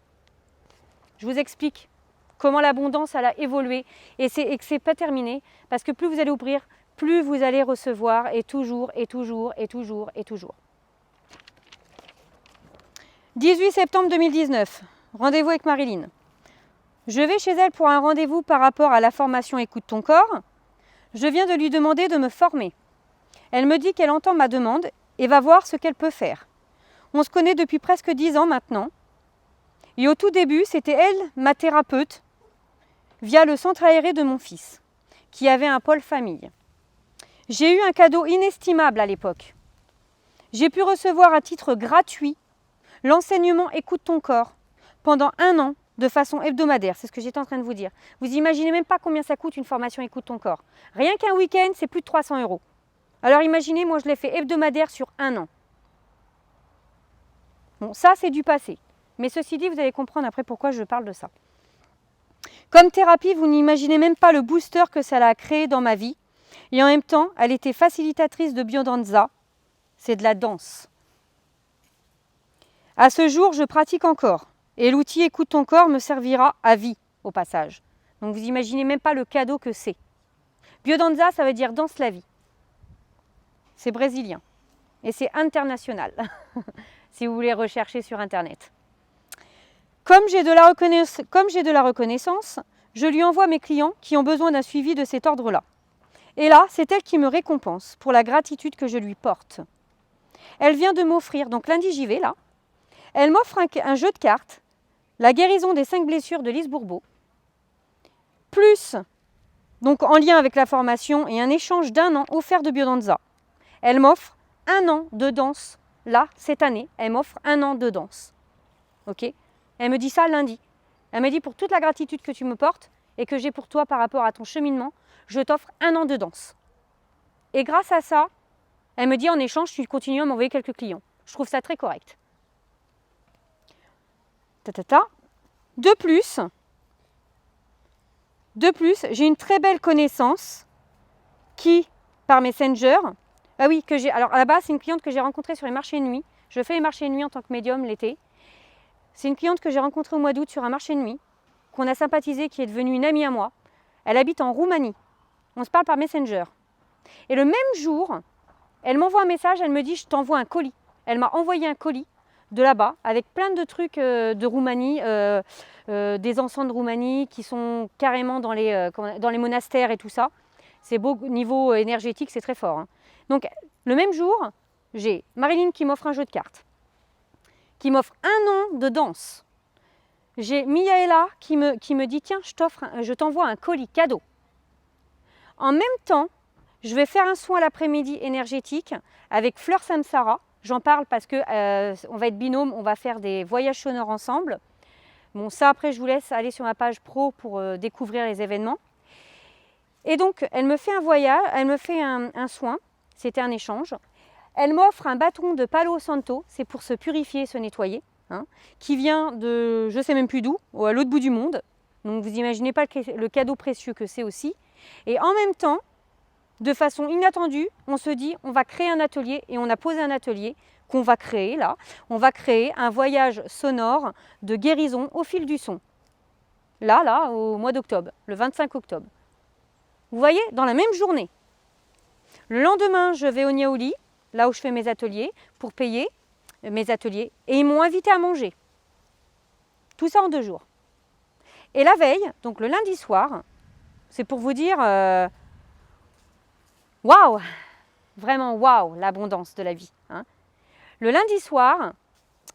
Je vous explique comment l'abondance, elle a évolué et que c'est pas terminé. Parce que plus vous allez ouvrir, plus vous allez recevoir et toujours, et toujours, et toujours, et toujours. 18 septembre 2019, rendez-vous avec Marilyn. Je vais chez elle pour un rendez-vous par rapport à la formation Écoute ton corps. Je viens de lui demander de me former. Elle me dit qu'elle entend ma demande et va voir ce qu'elle peut faire. On se connaît depuis presque 10 ans maintenant. Et au tout début, c'était elle, ma thérapeute, via le centre aéré de mon fils, qui avait un pôle famille. J'ai eu un cadeau inestimable à l'époque. J'ai pu recevoir à titre gratuit l'enseignement Écoute ton corps pendant 1 an de façon hebdomadaire. C'est ce que j'étais en train de vous dire. Vous imaginez même pas combien ça coûte une formation Écoute ton corps. Rien qu'un week-end, c'est plus de 300 €. Alors imaginez, moi je l'ai fait hebdomadaire sur 1 an. Bon, ça c'est du passé. Mais ceci dit, vous allez comprendre après pourquoi je parle de ça. Comme thérapie, vous n'imaginez même pas le booster que ça a créé dans ma vie. Et en même temps, elle était facilitatrice de biodanza. C'est de la danse. À ce jour, je pratique encore. Et l'outil Écoute ton corps me servira à vie, au passage. Donc vous imaginez même pas le cadeau que c'est. Biodanza, ça veut dire danse la vie. C'est brésilien. Et c'est international, si vous voulez rechercher sur Internet. Comme j'ai de la reconnaissance, je lui envoie mes clients qui ont besoin d'un suivi de cet ordre-là. Et là, c'est elle qui me récompense pour la gratitude que je lui porte. Elle vient de m'offrir, donc lundi j'y vais là, elle m'offre un jeu de cartes, la guérison des 5 blessures de Lise Bourbeau, plus, donc en lien avec la formation et un échange d'1 an offert de biodanza. Elle m'offre 1 an de danse, là, cette année, elle m'offre 1 an de danse. Ok? Elle me dit ça lundi. Elle me dit pour toute la gratitude que tu me portes et que j'ai pour toi par rapport à ton cheminement, je t'offre 1 an de danse. Et grâce à ça, elle me dit en échange, tu continues à m'envoyer quelques clients. Je trouve ça très correct. De plus, j'ai une très belle connaissance qui, par Messenger, alors à la base, c'est une cliente que j'ai rencontrée sur les marchés de nuit. Je fais les marchés de nuit en tant que médium l'été. C'est une cliente que j'ai rencontrée au mois d'août sur un marché de nuit, qu'on a sympathisé, qui est devenue une amie à moi. Elle habite en Roumanie. On se parle par Messenger. Et le même jour, elle m'envoie un message, elle me dit « je t'envoie un colis ». Elle m'a envoyé un colis de là-bas avec plein de trucs de Roumanie, des encens de Roumanie qui sont carrément dans les monastères et tout ça. C'est beau, niveau énergétique, c'est très fort. Hein. Donc le même jour, j'ai Marilyn qui m'offre un jeu de cartes, qui m'offre 1 an de danse. J'ai Miaela qui me dit « tiens, je t'envoie un colis cadeau ». En même temps, je vais faire un soin l'après-midi énergétique avec Fleur Samsara. J'en parle parce qu'on va être binôme, on va faire des voyages sonores ensemble. Bon, ça après, je vous laisse aller sur ma page pro pour découvrir les événements. Et donc, elle me fait un voyage, elle me fait un soin, c'était un échange. Elle m'offre un bâton de Palo Santo, c'est pour se purifier, se nettoyer, hein, qui vient de, je ne sais même plus d'où, à l'autre bout du monde. Donc, vous imaginez pas le cadeau précieux que c'est aussi. Et en même temps, de façon inattendue, on se dit on va créer un atelier et on a posé un atelier qu'on va créer là. On va créer un voyage sonore de guérison au fil du son. Là, au mois d'octobre, le 25 octobre. Vous voyez, dans la même journée. Le lendemain, je vais au Niaouli, là où je fais mes ateliers, pour payer mes ateliers. Et ils m'ont invité à manger. Tout ça en 2 jours. Et la veille, donc le lundi soir, c'est pour vous dire, waouh, vraiment waouh, l'abondance de la vie. Hein. Le lundi soir,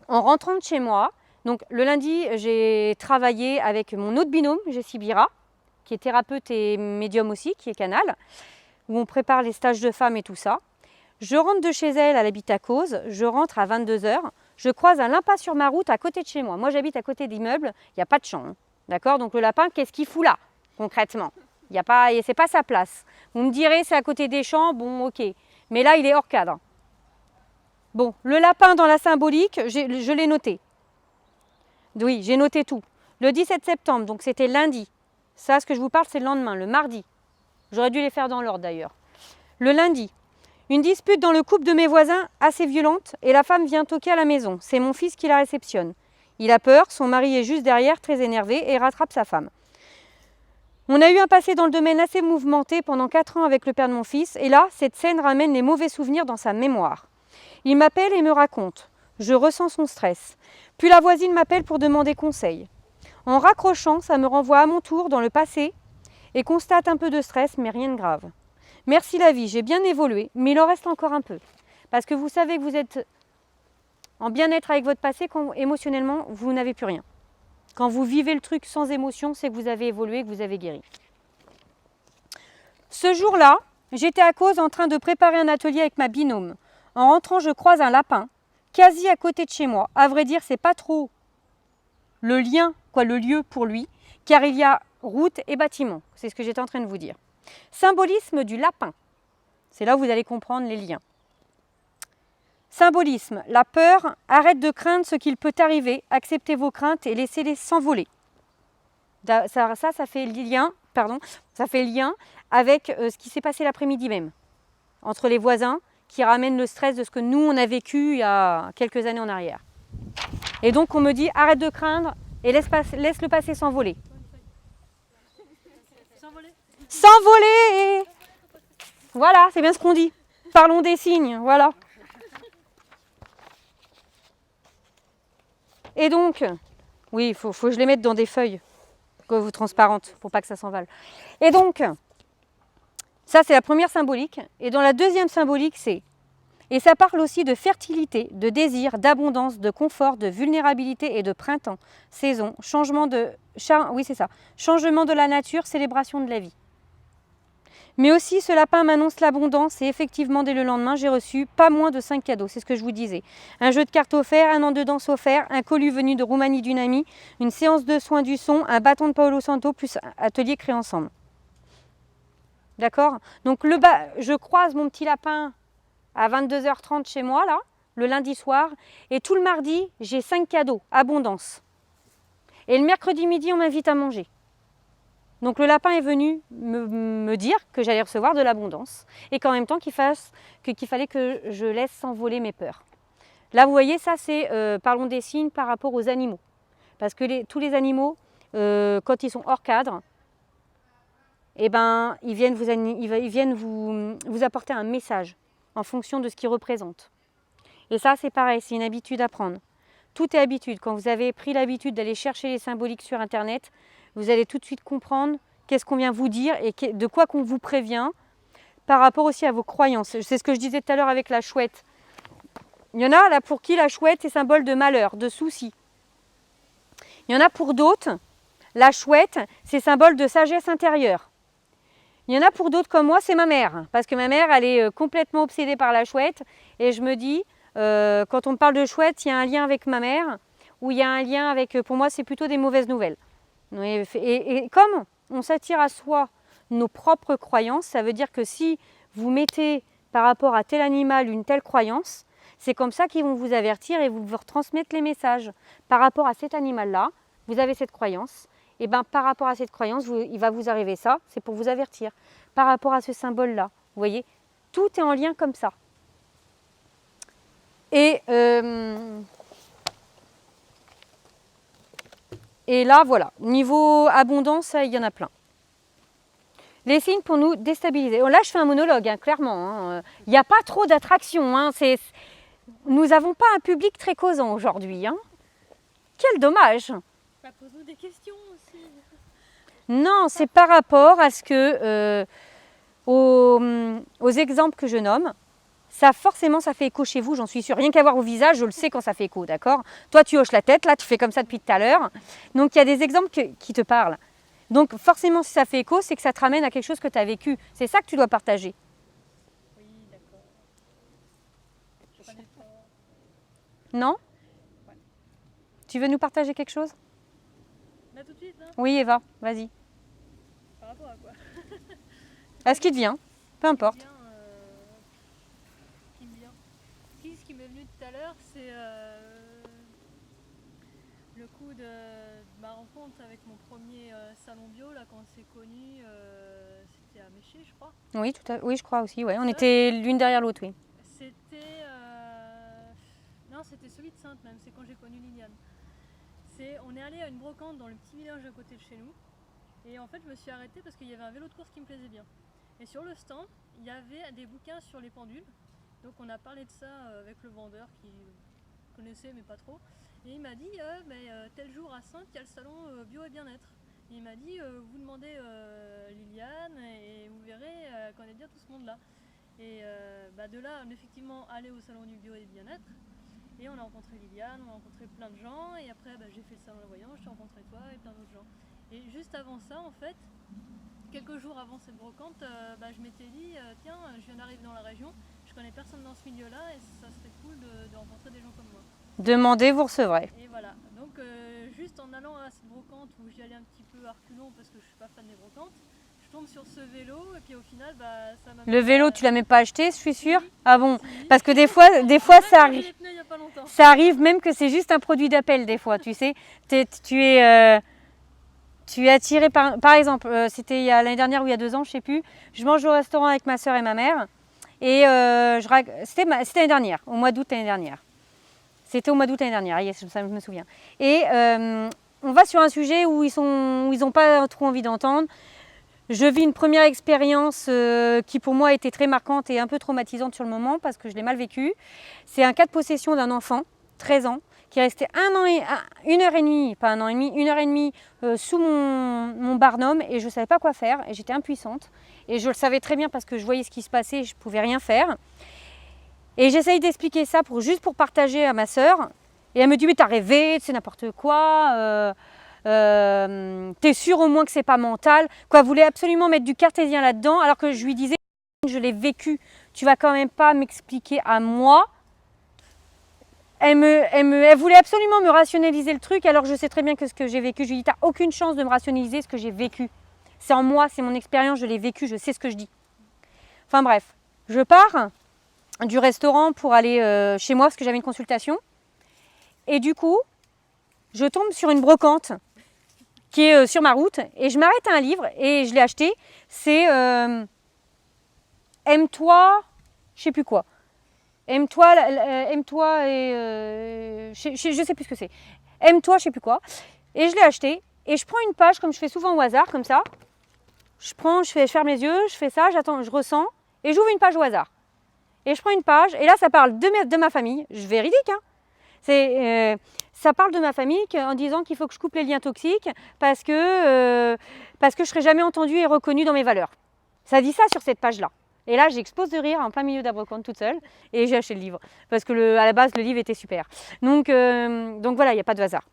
en rentrant de chez moi, donc le lundi, j'ai travaillé avec mon autre binôme, Jessie Bira, qui est thérapeute et médium aussi, qui est canal, où on prépare les stages de femmes et tout ça. Je rentre de chez elle, elle habite à Causes, je rentre à 22 h, je croise un lapin sur ma route à côté de chez moi. Moi, j'habite à côté d'immeubles, il n'y a pas de champ. Hein. D'accord? Donc le lapin, qu'est-ce qu'il fout là, concrètement? C'est pas sa place. Vous me direz, c'est à côté des champs, bon, ok. Mais là, il est hors cadre. Bon, le lapin dans la symbolique, je l'ai noté. Oui, j'ai noté tout. Le 17 septembre, donc c'était lundi. Ça, ce que je vous parle, c'est le lendemain, le mardi. J'aurais dû les faire dans l'ordre d'ailleurs. Le lundi, une dispute dans le couple de mes voisins assez violente et la femme vient toquer à la maison. C'est mon fils qui la réceptionne. Il a peur, son mari est juste derrière, très énervé, et rattrape sa femme. On a eu un passé dans le domaine assez mouvementé pendant 4 ans avec le père de mon fils, et là, cette scène ramène les mauvais souvenirs dans sa mémoire. Il m'appelle et me raconte. Je ressens son stress. Puis la voisine m'appelle pour demander conseil. En raccrochant, ça me renvoie à mon tour dans le passé et constate un peu de stress, mais rien de grave. Merci la vie, j'ai bien évolué, mais il en reste encore un peu. Parce que vous savez que vous êtes en bien-être avec votre passé quand émotionnellement, vous n'avez plus rien. Quand vous vivez le truc sans émotion, c'est que vous avez évolué, que vous avez guéri. Ce jour-là, j'étais à Causes en train de préparer un atelier avec ma binôme. En rentrant, je croise un lapin, quasi à côté de chez moi. À vrai dire, c'est pas trop le lien, le lieu pour lui, car il y a route et bâtiment. C'est ce que j'étais en train de vous dire. Symbolisme du lapin. C'est là où vous allez comprendre les liens. Symbolisme, la peur, arrête de craindre ce qu'il peut arriver, acceptez vos craintes et laissez-les s'envoler. Ça fait lien, avec ce qui s'est passé l'après-midi même, entre les voisins, qui ramènent le stress de ce que nous, on a vécu il y a quelques années en arrière. Et donc, on me dit, arrête de craindre et laisse le passé s'envoler. S'envoler. Voilà, c'est bien ce qu'on dit. Parlons des signes, voilà. Et donc, oui, il faut que je les mette dans des feuilles transparentes pour pas que ça s'envale. Et donc, ça c'est la première symbolique. Et dans la deuxième symbolique, et ça parle aussi de fertilité, de désir, d'abondance, de confort, de vulnérabilité et de printemps, saison, changement de la nature, célébration de la vie. Mais aussi, ce lapin m'annonce l'abondance et effectivement, dès le lendemain, j'ai reçu pas moins de 5 cadeaux, c'est ce que je vous disais. Un jeu de cartes offert, un an de danse offert, un colis venu de Roumanie d'une amie, une séance de soins du son, un bâton de Paolo Santo plus un atelier créé ensemble. D'accord? Donc je croise mon petit lapin à 22 h 30 chez moi, là, le lundi soir, et tout le mardi, j'ai 5 cadeaux, abondance. Et le mercredi midi, on m'invite à manger. Donc le lapin est venu me dire que j'allais recevoir de l'abondance et qu'en même temps qu'il fallait que je laisse s'envoler mes peurs. Là vous voyez, ça c'est, parlons des signes par rapport aux animaux. Parce que tous les animaux, quand ils sont hors cadre, eh ben, ils viennent vous apporter un message en fonction de ce qu'ils représentent. Et ça c'est pareil, c'est une habitude à prendre. Tout est habitude. Quand vous avez pris l'habitude d'aller chercher les symboliques sur Internet, vous allez tout de suite comprendre qu'est-ce qu'on vient vous dire et de quoi qu'on vous prévient par rapport aussi à vos croyances. C'est ce que je disais tout à l'heure avec la chouette. Il y en a là pour qui la chouette est symbole de malheur, de soucis. Il y en a pour d'autres, la chouette c'est symbole de sagesse intérieure. Il y en a pour d'autres comme moi, c'est ma mère. Parce que ma mère, elle est complètement obsédée par la chouette. Et je me dis, quand on me parle de chouette, il y a un lien avec ma mère. Ou il y a un lien avec, pour moi, c'est plutôt des mauvaises nouvelles. Et comme on s'attire à soi nos propres croyances, ça veut dire que si vous mettez par rapport à tel animal une telle croyance, c'est comme ça qu'ils vont vous avertir et vous retransmettre les messages. Par rapport à cet animal-là, vous avez cette croyance, et bien par rapport à cette croyance, il va vous arriver ça, c'est pour vous avertir. Par rapport à ce symbole-là, voyez, tout est en lien comme ça. Et là, voilà, niveau abondance, il y en a plein. Les signes pour nous déstabiliser. Oh, là, je fais un monologue, hein, clairement. Il n'y a pas trop d'attraction. Hein, nous n'avons pas un public très causant aujourd'hui. Hein. Quel dommage. Bah, pose-nous des questions aussi. Non, c'est par rapport à ce que, aux exemples que je nomme. Ça, forcément, ça fait écho chez vous, j'en suis sûre. Rien qu'à voir au visage, je le sais quand ça fait écho, d'accord? Toi, tu hoches la tête, là, tu fais comme ça depuis tout à l'heure. Donc, il y a des exemples qui te parlent. Donc, forcément, si ça fait écho, c'est que ça te ramène à quelque chose que tu as vécu. C'est ça que tu dois partager. Oui, d'accord. Je connais pas. Non? Ouais. Tu veux nous partager quelque chose? Là tout de suite, là? Oui, Eva, vas-y. Par rapport à quoi? À ce qui te vient, peu importe. Qui me vient. Ce qui m'est venu tout à l'heure, c'est le coup de ma rencontre avec mon premier salon bio, là, quand on s'est connus, c'était à Méché, je crois. Oui, oui, je crois aussi, ouais. On était l'une derrière l'autre, oui. C'était... Non, c'était celui de Sainte même, c'est quand j'ai connu Liliane. On est allé à une brocante dans le petit village à côté de chez nous. Et en fait, je me suis arrêtée parce qu'il y avait un vélo de course qui me plaisait bien. Et sur le stand, il y avait des bouquins sur les pendules. Donc on a parlé de ça avec le vendeur qui connaissait mais pas trop. Et il m'a dit, tel jour à Sainte, il y a le salon bio et bien-être. Et il m'a dit, vous demandez Liliane et vous verrez elle connaît bien tout ce monde-là. Et de là, on est effectivement allé au salon du bio et bien-être. Et on a rencontré Liliane, on a rencontré plein de gens. Et après, j'ai fait le salon de la voyance, je t'ai rencontré toi et plein d'autres gens. Et juste avant ça, en fait, quelques jours avant cette brocante, je m'étais dit, tiens, je viens d'arriver dans la région, je connais personne dans ce milieu-là et ça serait cool de rencontrer des gens comme moi. Demandez, vous recevrez. Et voilà, donc juste en allant à cette brocante où j'y allais un petit peu à reculons parce que je suis pas fan des brocantes, je tombe sur ce vélo et puis au final, ça m'a... Le vélo, tu l'as même pas acheté, je suis sûre? Si. Ah bon? Si. Parce que des fois ça arrive. Les pneus il y a pas longtemps. Ça arrive même que c'est juste un produit d'appel des fois, tu sais. Tu es attiré par exemple, c'était l'année dernière ou il y a 2 ans, je sais plus. Je mange au restaurant avec ma soeur et ma mère. Et c'était l'année dernière, au mois d'août l'année dernière. C'était au mois d'août l'année dernière, yes, ça je me souviens. Et on va sur un sujet où ils ont pas trop envie d'entendre. Je vis une première expérience qui pour moi a été très marquante et un peu traumatisante sur le moment parce que je l'ai mal vécue. C'est un cas de possession d'un enfant, 13 ans, qui est resté 1 heure et demie, pas 1 an et demi, 1 heure et demie sous mon barnum et je ne savais pas quoi faire et j'étais impuissante. Et je le savais très bien parce que je voyais ce qui se passait et je ne pouvais rien faire. Et j'essaye d'expliquer ça juste pour partager à ma sœur. Et elle me dit, mais t'as rêvé, c'est n'importe quoi. T'es sûr au moins que c'est pas mental, quoi, voulait absolument mettre du cartésien là-dedans, alors que je lui disais, je l'ai vécu, tu vas quand même pas m'expliquer à moi. Elle voulait absolument me rationaliser le truc, alors je sais très bien que ce que j'ai vécu, je lui dis, t'as aucune chance de me rationaliser ce que j'ai vécu. C'est en moi, c'est mon expérience, je l'ai vécu, je sais ce que je dis. Enfin bref, je pars du restaurant pour aller chez moi parce que j'avais une consultation. Et du coup, je tombe sur une brocante qui est sur ma route et je m'arrête à un livre et je l'ai acheté. C'est Aime-toi, je sais plus quoi. Aime-toi et je sais plus ce que c'est. Aime-toi, je sais plus quoi. Et je l'ai acheté et je prends une page comme je fais souvent au hasard comme ça. Je ferme les yeux, je fais ça, j'attends, je ressens et j'ouvre une page au hasard. Et je prends une page et là ça parle de ma famille. Je véridique, hein. Ça parle de ma famille en disant qu'il faut que je coupe les liens toxiques parce que je ne serai jamais entendue et reconnue dans mes valeurs. Ça dit ça sur cette page-là. Et là, j'explose de rire en plein milieu de la brocante toute seule et j'ai acheté le livre parce que à la base, le livre était super. Donc voilà, il n'y a pas de hasard.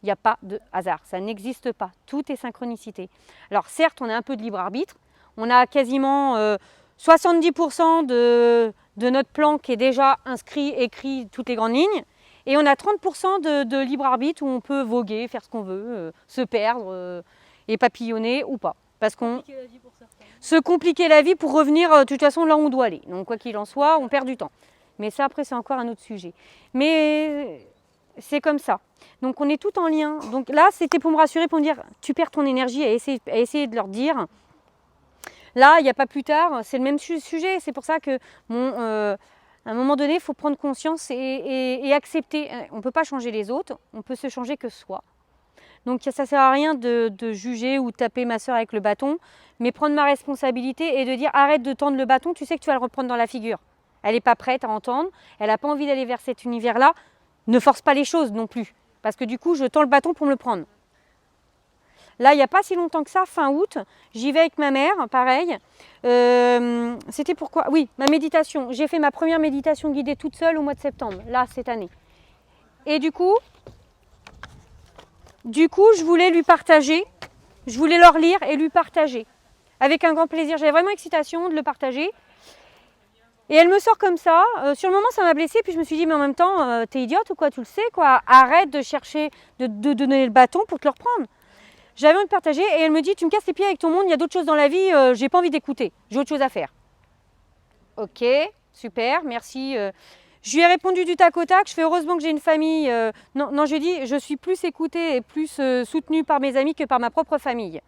Il n'y a pas de hasard, ça n'existe pas. Tout est synchronicité. Alors certes, on a un peu de libre arbitre. On a quasiment 70% de notre plan qui est déjà inscrit, écrit, toutes les grandes lignes. Et on a 30% de libre arbitre où on peut voguer, faire ce qu'on veut, se perdre et papillonner ou pas. Parce qu'on se compliquer la vie pour revenir de toute façon là où on doit aller. Donc quoi qu'il en soit, on perd du temps. Mais ça après c'est encore un autre sujet. Mais c'est comme ça. Donc on est tout en lien. Donc là c'était pour me rassurer, pour me dire tu perds ton énergie à essayer de leur dire Là, il n'y a pas plus tard, c'est le même sujet. C'est pour ça que, à un moment donné, il faut prendre conscience et accepter. On ne peut pas changer les autres, on peut se changer que soi. Donc ça ne sert à rien de juger ou taper ma soeur avec le bâton, mais prendre ma responsabilité et de dire arrête de tendre le bâton, tu sais que tu vas le reprendre dans la figure. Elle n'est pas prête à entendre, elle n'a pas envie d'aller vers cet univers-là. Ne force pas les choses non plus, parce que du coup, je tends le bâton pour me le prendre. Là, il n'y a pas si longtemps que ça, fin août, j'y vais avec ma mère, pareil. C'était pourquoi? Oui, ma méditation. J'ai fait ma première méditation guidée toute seule au mois de septembre, là, cette année. Et du coup, je voulais lui partager, je voulais leur lire et lui partager. Avec un grand plaisir, j'avais vraiment excitation de le partager. Et elle me sort comme ça. Sur le moment, ça m'a blessée. Puis je me suis dit, mais en même temps, t'es idiote ou quoi? Tu le sais, quoi. Arrête de chercher, de donner le bâton pour te le reprendre. J'avais envie de partager. Et elle me dit, tu me casses les pieds avec ton monde, il y a d'autres choses dans la vie, j'ai pas envie d'écouter. J'ai autre chose à faire. Ok, super, merci. Je lui ai répondu du tac au tac. Je fais heureusement que j'ai une famille. Non, je lui ai dit, je suis plus écoutée et plus soutenue par mes amis que par ma propre famille.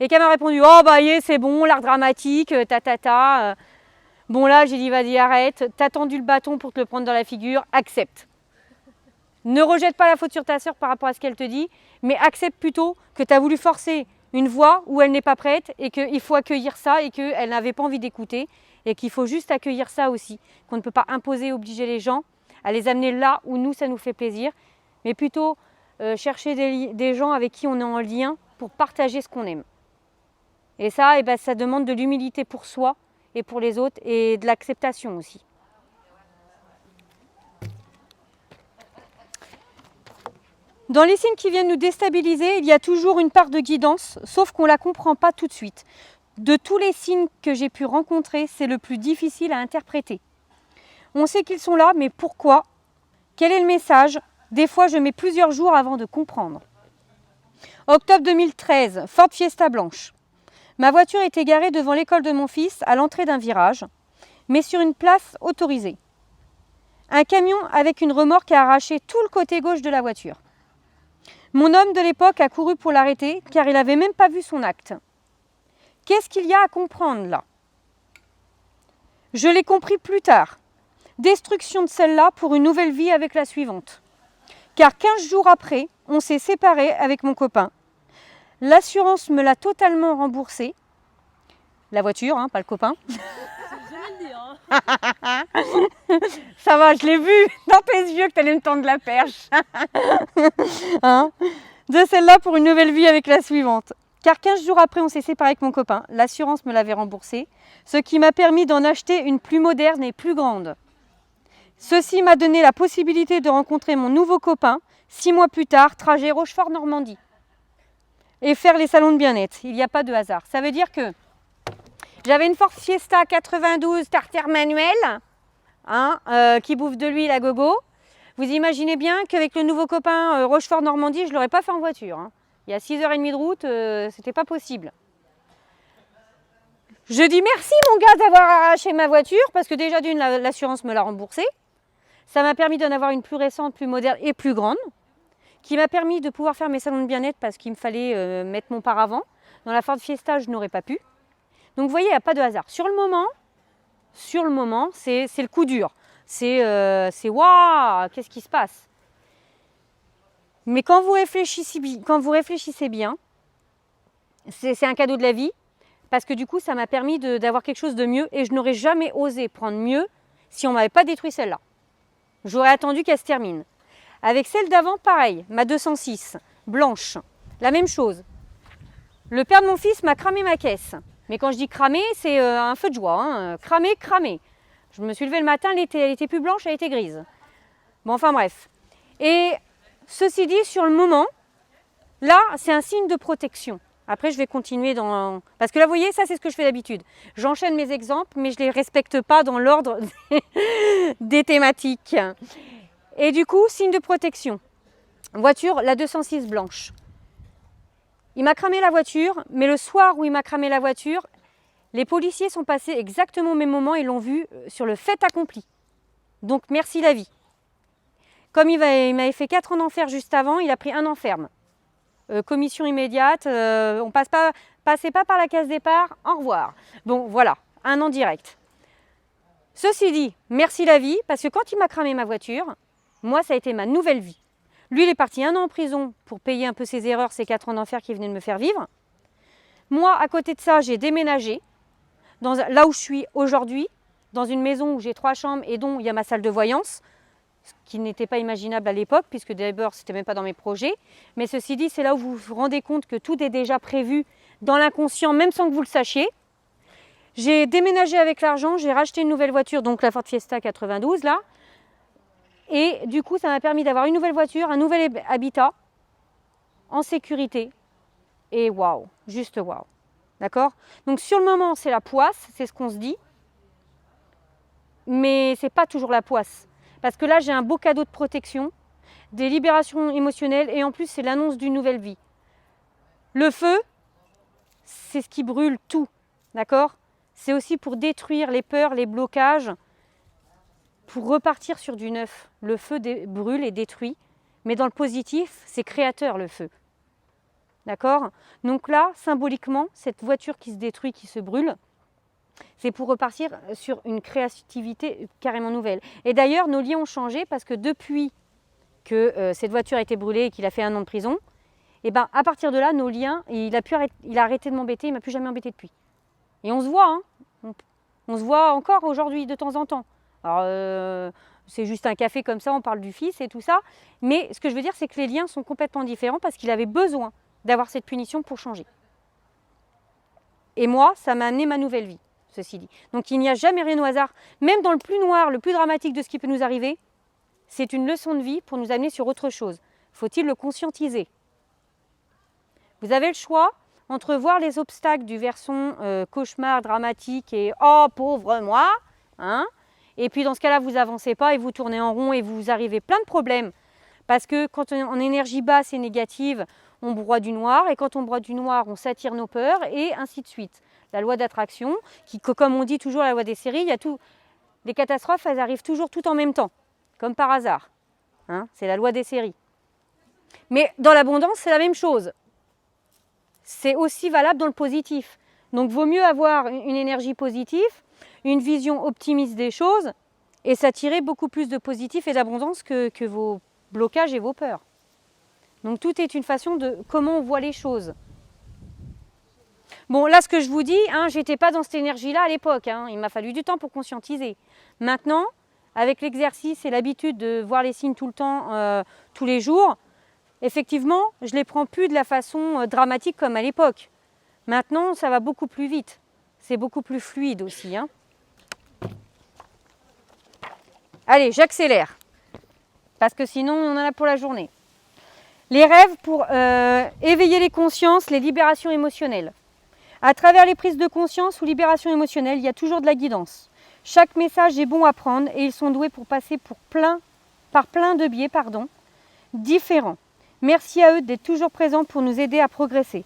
Et qu'elle m'a répondu, oh bah c'est bon, l'art dramatique, ta. Bon là, j'ai dit, vas-y, arrête, t'as tendu le bâton pour te le prendre dans la figure, accepte. Ne rejette pas la faute sur ta sœur par rapport à ce qu'elle te dit, mais accepte plutôt que tu as voulu forcer une voie où elle n'est pas prête et qu'il faut accueillir ça et qu'elle n'avait pas envie d'écouter et qu'il faut juste accueillir ça aussi, qu'on ne peut pas imposer, obliger les gens à les amener là où nous, ça nous fait plaisir, mais plutôt chercher des gens avec qui on est en lien pour partager ce qu'on aime. Et ça, ça demande de l'humilité pour soi et pour les autres, et de l'acceptation aussi. Dans les signes qui viennent nous déstabiliser, il y a toujours une part de guidance, sauf qu'on ne la comprend pas tout de suite. De tous les signes que j'ai pu rencontrer, c'est le plus difficile à interpréter. On sait qu'ils sont là, mais pourquoi? Quel est le message? Des fois, je mets plusieurs jours avant de comprendre. Octobre 2013, Ford Fiesta blanche. Ma voiture était garée devant l'école de mon fils à l'entrée d'un virage, mais sur une place autorisée. Un camion avec une remorque a arraché tout le côté gauche de la voiture. Mon homme de l'époque a couru pour l'arrêter car il n'avait même pas vu son acte. Qu'est-ce qu'il y a à comprendre là? Je l'ai compris plus tard. Destruction de celle-là pour une nouvelle vie avec la suivante. Car 15 jours après, on s'est séparés avec mon copain. L'assurance me l'a totalement remboursé. La voiture, hein, pas le copain. Je vais le dire. Hein. Ça va, je l'ai vu dans tes yeux que tu allais me tendre la perche. Hein, de celle-là pour une nouvelle vie avec la suivante. Car 15 jours après, on s'est séparés avec mon copain. L'assurance me l'avait remboursé, ce qui m'a permis d'en acheter une plus moderne et plus grande. Ceci m'a donné la possibilité de rencontrer mon nouveau copain 6 mois plus tard, trajet Rochefort-Normandie. Et faire les salons de bien-être. Il n'y a pas de hasard. Ça veut dire que j'avais une Ford Fiesta 92 starter manuel, hein, qui bouffe de l'huile à gogo. Vous imaginez bien qu'avec le nouveau copain Rochefort-Normandie, je ne l'aurais pas fait en voiture. Hein. Il y a 6h30 de route, c'était pas possible. Je dis merci mon gars d'avoir arraché ma voiture, parce que déjà d'une, l'assurance me l'a remboursée. Ça m'a permis d'en avoir une plus récente, plus moderne et plus grande, qui m'a permis de pouvoir faire mes salons de bien-être parce qu'il me fallait mettre mon paravent. Dans la Ford Fiesta, je n'aurais pas pu. Donc vous voyez, il n'y a pas de hasard. Sur le moment, c'est le coup dur. C'est waouh, qu'est-ce qui se passe? Mais quand vous réfléchissez bien, c'est un cadeau de la vie, parce que du coup, ça m'a permis d'avoir quelque chose de mieux, et je n'aurais jamais osé prendre mieux si on ne m'avait pas détruit celle-là. J'aurais attendu qu'elle se termine. Avec celle d'avant, pareil, ma 206, blanche, la même chose. Le père de mon fils m'a cramé ma caisse. Mais quand je dis cramé, c'est un feu de joie, hein. Cramé. Je me suis levée le matin, elle était plus blanche, elle était grise. Bon, enfin bref. Et ceci dit, sur le moment, là, c'est un signe de protection. Après, je vais continuer dans... Parce que là, vous voyez, ça, c'est ce que je fais d'habitude. J'enchaîne mes exemples, mais je ne les respecte pas dans l'ordre des thématiques. Et du coup, signe de protection. Voiture, la 206 blanche. Il m'a cramé la voiture, mais le soir où il m'a cramé la voiture, les policiers sont passés exactement au même moment et l'ont vu sur le fait accompli. Donc, merci la vie. Comme il m'avait fait 4 ans d'enfer juste avant, il a pris 1 an ferme. commission immédiate, on passez pas par la case départ, au revoir. Bon, voilà, un an direct. Ceci dit, merci la vie, parce que quand il m'a cramé ma voiture, moi, ça a été ma nouvelle vie. Lui, il est parti 1 an en prison pour payer un peu ses erreurs, ses 4 ans d'enfer qu'il venait de me faire vivre. Moi, à côté de ça, j'ai déménagé là où je suis aujourd'hui, dans une maison où j'ai 3 chambres et dont il y a ma salle de voyance, ce qui n'était pas imaginable à l'époque, puisque d'abord, ce n'était même pas dans mes projets. Mais ceci dit, c'est là où vous vous rendez compte que tout est déjà prévu dans l'inconscient, même sans que vous le sachiez. J'ai déménagé avec l'argent, j'ai racheté une nouvelle voiture, donc la Ford Fiesta 92 là. Et du coup, ça m'a permis d'avoir une nouvelle voiture, un nouvel habitat, en sécurité. Et waouh, juste waouh. D'accord? Donc sur le moment, c'est la poisse, c'est ce qu'on se dit. Mais c'est pas toujours la poisse. Parce que là, j'ai un beau cadeau de protection, des libérations émotionnelles et en plus, c'est l'annonce d'une nouvelle vie. Le feu, c'est ce qui brûle tout. D'accord? C'est aussi pour détruire les peurs, les blocages, pour repartir sur du neuf. Le feu brûle et détruit, mais dans le positif, c'est créateur le feu. D'accord? Donc là, symboliquement, cette voiture qui se détruit, qui se brûle, c'est pour repartir sur une créativité carrément nouvelle. Et d'ailleurs, nos liens ont changé parce que depuis que cette voiture a été brûlée et qu'il a fait 1 an de prison, et ben à partir de là, nos liens, il a arrêté de m'embêter, il ne m'a plus jamais embêté depuis. Et on se voit, hein, on se voit encore aujourd'hui de temps en temps. Alors, c'est juste un café comme ça, on parle du fils et tout ça. Mais ce que je veux dire, c'est que les liens sont complètement différents parce qu'il avait besoin d'avoir cette punition pour changer. Et moi, ça m'a amené ma nouvelle vie, ceci dit. Donc il n'y a jamais rien au hasard. Même dans le plus noir, le plus dramatique de ce qui peut nous arriver, c'est une leçon de vie pour nous amener sur autre chose. Faut-il le conscientiser? Vous avez le choix entre voir les obstacles du versant cauchemar, dramatique et « oh, pauvre moi hein !» Et puis dans ce cas-là, vous n'avancez pas et vous tournez en rond et vous arrivez plein de problèmes. Parce que quand on est en énergie basse et négative, on broie du noir. Et quand on broie du noir, on s'attire nos peurs et ainsi de suite. La loi d'attraction, qui, comme on dit toujours la loi des séries, il y a tout. Les catastrophes, elles arrivent toujours tout en même temps, comme par hasard. Hein, c'est la loi des séries. Mais dans l'abondance, c'est la même chose. C'est aussi valable dans le positif. Donc, vaut mieux avoir une énergie positive, une vision optimiste des choses et s'attirer beaucoup plus de positif et d'abondance que vos blocages et vos peurs. Donc, tout est une façon de comment on voit les choses. Bon, là, ce que je vous dis, hein, je n'étais pas dans cette énergie-là à l'époque. Hein, il m'a fallu du temps pour conscientiser. Maintenant, avec l'exercice et l'habitude de voir les signes tout le temps, tous les jours, effectivement, je ne les prends plus de la façon dramatique comme à l'époque. Maintenant, ça va beaucoup plus vite. C'est beaucoup plus fluide aussi. Hein. Allez, j'accélère. Parce que sinon, on en a pour la journée. Les rêves pour éveiller les consciences, les libérations émotionnelles. À travers les prises de conscience ou libérations émotionnelles, il y a toujours de la guidance. Chaque message est bon à prendre et ils sont doués pour passer par plein de biais différents. Merci à eux d'être toujours présents pour nous aider à progresser.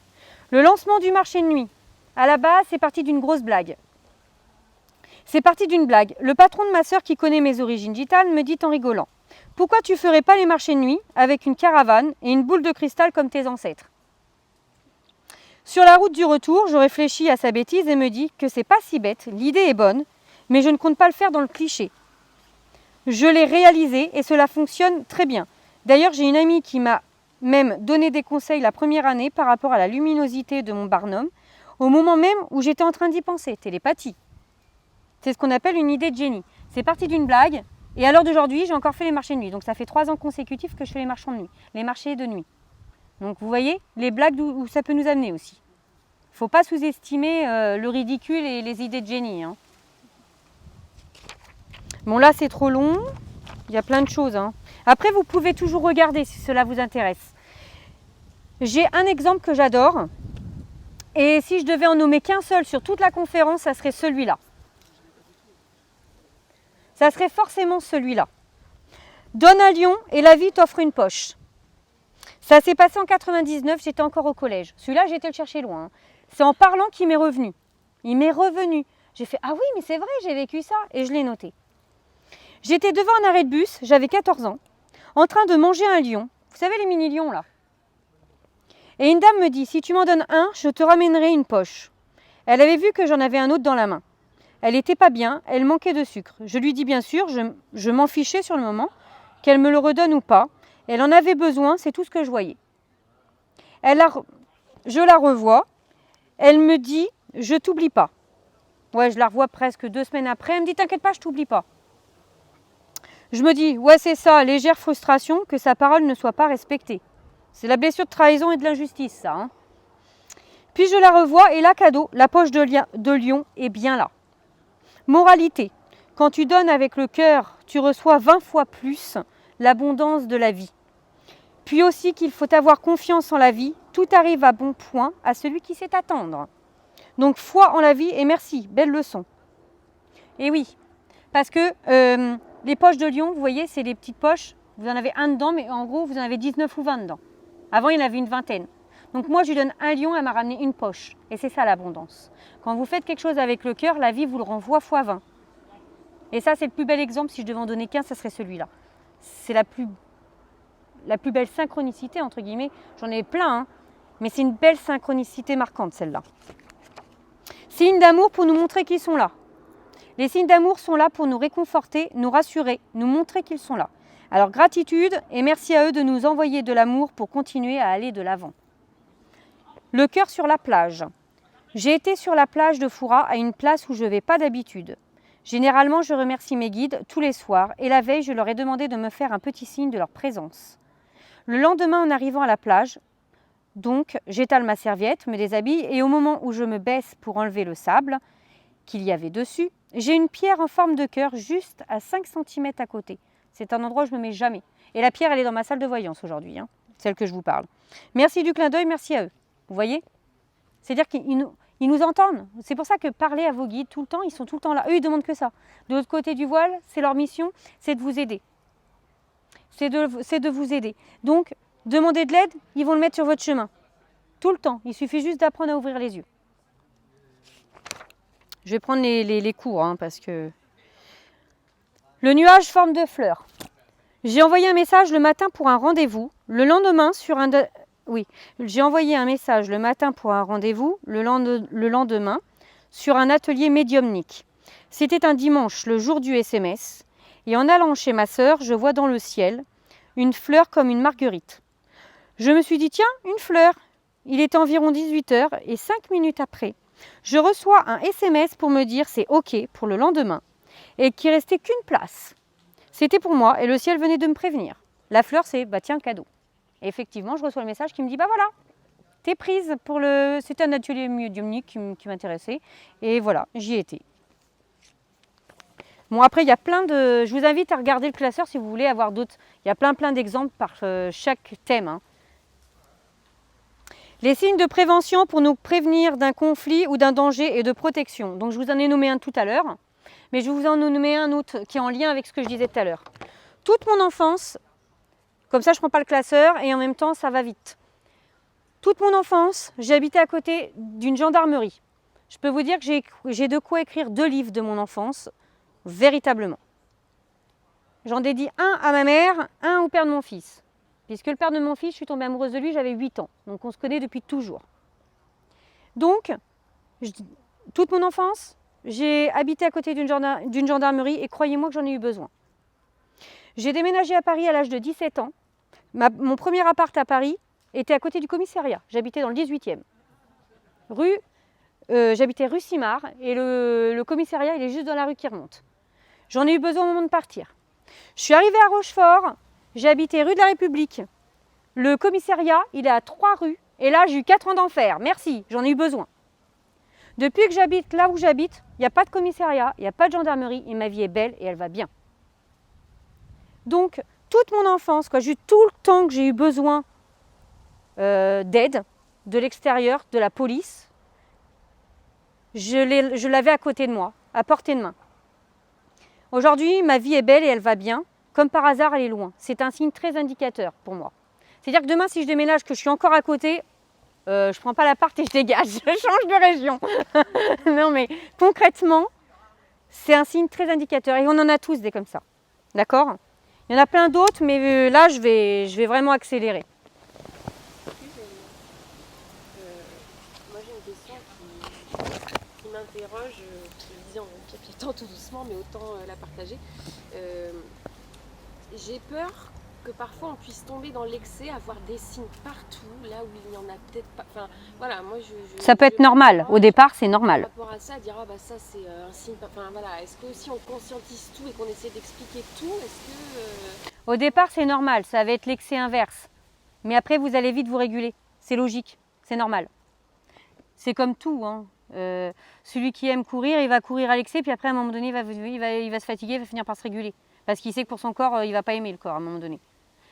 Le lancement du marché de nuit, à la base, c'est parti d'une grosse blague. C'est parti d'une blague. Le patron de ma sœur qui connaît mes origines gitanes me dit en rigolant « Pourquoi tu ne ferais pas les marchés de nuit avec une caravane et une boule de cristal comme tes ancêtres ?» Sur la route du retour, je réfléchis à sa bêtise et me dis que c'est pas si bête, l'idée est bonne, mais je ne compte pas le faire dans le cliché. Je l'ai réalisé et cela fonctionne très bien. D'ailleurs, j'ai une amie qui m'a même donné des conseils la première année par rapport à la luminosité de mon Barnum, au moment même où j'étais en train d'y penser, télépathie. C'est ce qu'on appelle une idée de génie. C'est parti d'une blague et à l'heure d'aujourd'hui, j'ai encore fait les marchés de nuit. Donc ça fait 3 ans consécutifs que je fais les marchés de nuit, les marchés de nuit. Donc vous voyez, les blagues où ça peut nous amener aussi. Il ne faut pas sous-estimer le ridicule et les idées de génie. Hein. Bon là c'est trop long, il y a plein de choses. Hein. Après vous pouvez toujours regarder si cela vous intéresse. J'ai un exemple que j'adore. Et si je devais en nommer qu'un seul sur toute la conférence, ça serait celui-là. Ça serait forcément celui-là. Donne un lion et la vie t'offre une poche. Ça s'est passé en 99, j'étais encore au collège. Celui-là, j'ai été le chercher loin. Hein. C'est en parlant qu'il m'est revenu. Il m'est revenu. J'ai fait « Ah oui, mais c'est vrai, j'ai vécu ça » et je l'ai noté. J'étais devant un arrêt de bus, j'avais 14 ans, en train de manger un lion. Vous savez les mini-lions là. Et une dame me dit, si tu m'en donnes un, je te ramènerai une poche. Elle avait vu que j'en avais un autre dans la main. Elle n'était pas bien, elle manquait de sucre. Je lui dis bien sûr, je m'en fichais sur le moment, qu'elle me le redonne ou pas. Elle en avait besoin, c'est tout ce que je voyais. Je la revois, elle me dit, je t'oublie pas. Ouais, je la revois presque 2 semaines après, elle me dit, t'inquiète pas, je t'oublie pas. Je me dis, ouais c'est ça, légère frustration que sa parole ne soit pas respectée. C'est la blessure de trahison et de l'injustice, ça. Hein. Puis je la revois et là, cadeau, la poche de lion est bien là. Moralité, quand tu donnes avec le cœur, tu reçois 20 fois plus l'abondance de la vie. Puis aussi qu'il faut avoir confiance en la vie, tout arrive à bon point à celui qui sait attendre. Donc foi en la vie et merci, belle leçon. Et oui, parce que les poches de lion, vous voyez, c'est des petites poches, vous en avez un dedans, mais en gros, vous en avez 19 ou 20 dedans. Avant, il y en avait une vingtaine. Donc moi, je lui donne un lion, elle m'a ramené une poche. Et c'est ça l'abondance. Quand vous faites quelque chose avec le cœur, la vie vous le renvoie x 20. Et ça, c'est le plus bel exemple. Si je devais en donner qu'un, ça serait celui-là. C'est la plus belle synchronicité, entre guillemets. J'en ai plein, hein, mais c'est une belle synchronicité marquante, celle-là. Signes d'amour pour nous montrer qu'ils sont là. Les signes d'amour sont là pour nous réconforter, nous rassurer, nous montrer qu'ils sont là. Alors gratitude et merci à eux de nous envoyer de l'amour pour continuer à aller de l'avant. Le cœur sur la plage. J'ai été sur la plage de Foura à une place où je ne vais pas d'habitude. Généralement, je remercie mes guides tous les soirs et la veille, je leur ai demandé de me faire un petit signe de leur présence. Le lendemain, en arrivant à la plage, donc j'étale ma serviette, me déshabille et au moment où je me baisse pour enlever le sable qu'il y avait dessus, j'ai une pierre en forme de cœur juste à 5 cm à côté. C'est un endroit où je ne me mets jamais. Et la pierre, elle est dans ma salle de voyance aujourd'hui, hein, celle que je vous parle. Merci du clin d'œil, merci à eux. Vous voyez? C'est-à-dire qu'ils nous entendent. C'est pour ça que parlez à vos guides tout le temps, ils sont tout le temps là. Eux, ils ne demandent que ça. De l'autre côté du voile, c'est leur mission, c'est de vous aider. C'est de vous aider. Donc, demandez de l'aide, ils vont le mettre sur votre chemin. Tout le temps. Il suffit juste d'apprendre à ouvrir les yeux. Je vais prendre les cours, hein, parce que... Le nuage forme de fleurs. J'ai envoyé un message le matin pour un rendez-vous. Le lendemain, j'ai envoyé un message le matin pour un rendez-vous. Le lendemain, sur un atelier médiumnique. C'était un dimanche, le jour du SMS. Et en allant chez ma sœur, je vois dans le ciel une fleur comme une marguerite. Je me suis dit, tiens, une fleur. Il est environ 18h et 5 minutes après, je reçois un SMS pour me dire c'est OK pour le lendemain et qu'il ne restait qu'une place. C'était pour moi et le ciel venait de me prévenir. La fleur, c'est bah tiens, cadeau. Et effectivement, je reçois le message qui me dit bah voilà, t'es prise pour le. C'était un atelier médiumnique qui m'intéressait et voilà, j'y étais. Bon, après, il y a plein de. Je vous invite à regarder le classeur si vous voulez avoir d'autres. Il y a plein d'exemples par chaque thème. Hein. Les signes de prévention pour nous prévenir d'un conflit ou d'un danger et de protection. Donc, je vous en ai nommé un tout à l'heure, mais je vais vous en nommer un autre qui est en lien avec ce que je disais tout à l'heure. Toute mon enfance, comme ça, je ne prends pas le classeur et en même temps, ça va vite. Toute mon enfance, j'ai habité à côté d'une gendarmerie. Je peux vous dire que j'ai de quoi écrire 2 livres de mon enfance, véritablement. J'en dédie un à ma mère, un au père de mon fils. Puisque le père de mon fils, je suis tombée amoureuse de lui, j'avais 8 ans. Donc on se connaît depuis toujours. Donc, toute mon enfance, j'ai habité à côté d'une gendarmerie et croyez-moi que j'en ai eu besoin. J'ai déménagé à Paris à l'âge de 17 ans. Mon premier appart à Paris était à côté du commissariat. J'habitais dans le 18e. J'habitais rue Simard et le commissariat, il est juste dans la rue qui remonte. J'en ai eu besoin au moment de partir. Je suis arrivée à Rochefort. J'ai habité rue de la République. Le commissariat, il est à 3 rues. Et là, j'ai eu 4 ans d'enfer. Merci, j'en ai eu besoin. Depuis que j'habite là où j'habite, il n'y a pas de commissariat, il n'y a pas de gendarmerie. Et ma vie est belle et elle va bien. Donc, toute mon enfance, tout le temps que j'ai eu besoin d'aide, de l'extérieur, de la police, je l'avais à côté de moi, à portée de main. Aujourd'hui, ma vie est belle et elle va bien. Comme par hasard, elle est loin. C'est un signe très indicateur pour moi. C'est-à-dire que demain, si je déménage, que je suis encore à côté, je ne prends pas l'appart et je dégage, je change de région. Non, mais concrètement, c'est un signe très indicateur. Et on en a tous des comme ça. D'accord? Il y en a plein d'autres, mais là, je vais vraiment accélérer. qui m'interroge, je le disais en piétant tout doucement, mais autant la partager. J'ai peur que parfois on puisse tomber dans l'excès, avoir des signes partout, là où il n'y en a peut-être pas. Enfin, voilà, moi ça peut être normal. Au départ, c'est normal. Par rapport à ça, dire ça c'est un signe. Enfin voilà, est-ce que si on conscientise tout et qu'on essaie d'expliquer tout, est-ce que Au départ, c'est normal. Ça va être l'excès inverse. Mais après, vous allez vite vous réguler. C'est logique. C'est normal. C'est comme tout. Hein. Celui qui aime courir, il va courir à l'excès, puis après, à un moment donné, il va se fatiguer, il va finir par se réguler. Parce qu'il sait que pour son corps, il ne va pas aimer le corps à un moment donné.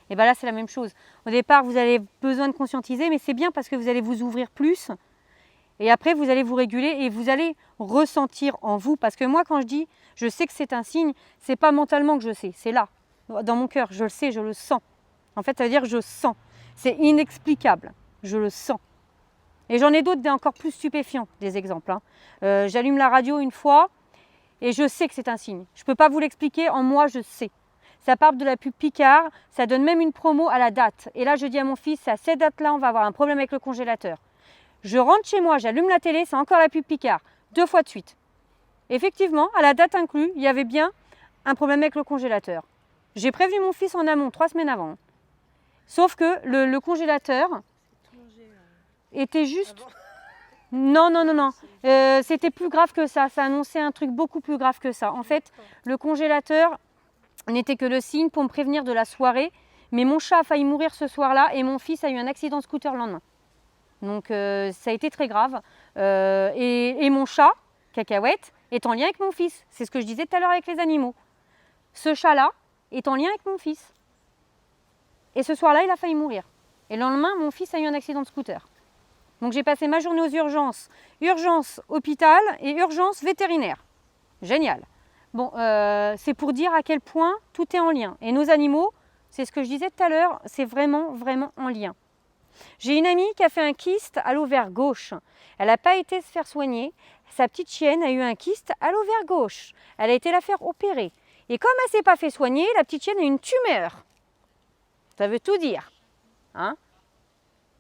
Et bien là, c'est la même chose. Au départ, vous avez besoin de conscientiser, mais c'est bien parce que vous allez vous ouvrir plus. Et après, vous allez vous réguler et vous allez ressentir en vous. Parce que moi, quand je dis, je sais que c'est un signe, ce n'est pas mentalement que je sais, c'est là, dans mon cœur. Je le sais, je le sens. En fait, ça veut dire que je sens. C'est inexplicable, je le sens. Et j'en ai d'autres encore plus stupéfiants, des exemples. Hein. J'allume la radio une fois et je sais que c'est un signe. Je ne peux pas vous l'expliquer, en moi, je sais. Ça part de la pub Picard, ça donne même une promo à la date. Et là, je dis à mon fils, à cette date-là, on va avoir un problème avec le congélateur. Je rentre chez moi, j'allume la télé, c'est encore la pub Picard, 2 fois de suite. Effectivement, à la date inclue, il y avait bien un problème avec le congélateur. J'ai prévenu mon fils en amont, 3 semaines avant. Sauf que le congélateur était juste... Non. C'était plus grave que ça. Ça annonçait un truc beaucoup plus grave que ça. En fait, le congélateur n'était que le signe pour me prévenir de la soirée. Mais mon chat a failli mourir ce soir-là et mon fils a eu un accident de scooter le lendemain. Donc ça a été très grave. Et mon chat, Cacahuète, est en lien avec mon fils. C'est ce que je disais tout à l'heure avec les animaux. Ce chat-là est en lien avec mon fils. Et ce soir-là, il a failli mourir. Et le lendemain, mon fils a eu un accident de scooter. Donc j'ai passé ma journée aux urgences. Urgence hôpital et urgence vétérinaire. Génial. Bon, c'est pour dire à quel point tout est en lien. Et nos animaux, c'est ce que je disais tout à l'heure, c'est vraiment, vraiment en lien. J'ai une amie qui a fait un kyste à l'ovaire gauche. Elle n'a pas été se faire soigner. Sa petite chienne a eu un kyste à l'ovaire gauche. Elle a été la faire opérer. Et comme elle ne s'est pas fait soigner, la petite chienne a une tumeur. Ça veut tout dire. Hein?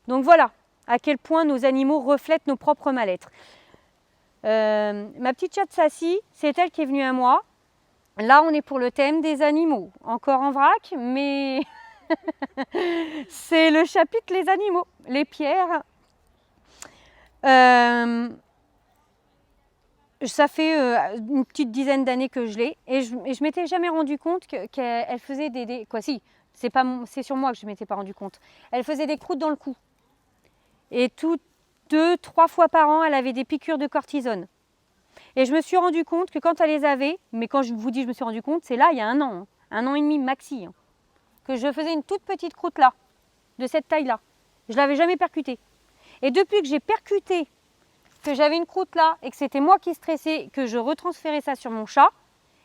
Donc voilà à quel point nos animaux reflètent nos propres mal-être. Ma petite chatte Sassy, c'est elle qui est venue à moi. Là, on est pour le thème des animaux. Encore en vrac, mais c'est le chapitre les animaux, les pierres. Ça fait une petite dizaine d'années que je l'ai et je m'étais jamais rendu compte qu'elle faisait quoi si, c'est sur moi que je ne m'étais pas rendu compte. Elle faisait des croûtes dans le cou. Et toutes 2-3 fois par an, elle avait des piqûres de cortisone. Et je me suis rendu compte que quand elle les avait, mais quand je vous dis je me suis rendu compte, c'est là il y a 1 an, hein, 1 an et demi maxi, hein, que je faisais une toute petite croûte là, de cette taille-là. Je ne l'avais jamais percutée. Et depuis que j'ai percuté, que j'avais une croûte là et que c'était moi qui stressais, que je retransférais ça sur mon chat,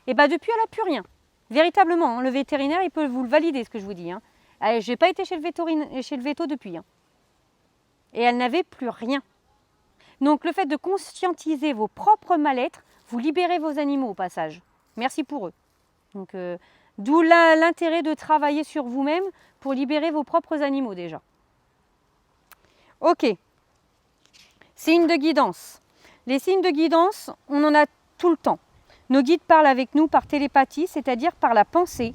et bien depuis elle n'a plus rien. Véritablement, hein, le vétérinaire il peut vous le valider ce que je vous dis. Hein. Je n'ai pas été chez le véto depuis. Hein. Et elle n'avait plus rien. Donc le fait de conscientiser vos propres mal-être, vous libérez vos animaux au passage. Merci pour eux. Donc d'où l'intérêt de travailler sur vous-même pour libérer vos propres animaux déjà. Ok. Signes de guidance. Les signes de guidance, on en a tout le temps. Nos guides parlent avec nous par télépathie, c'est-à-dire par la pensée.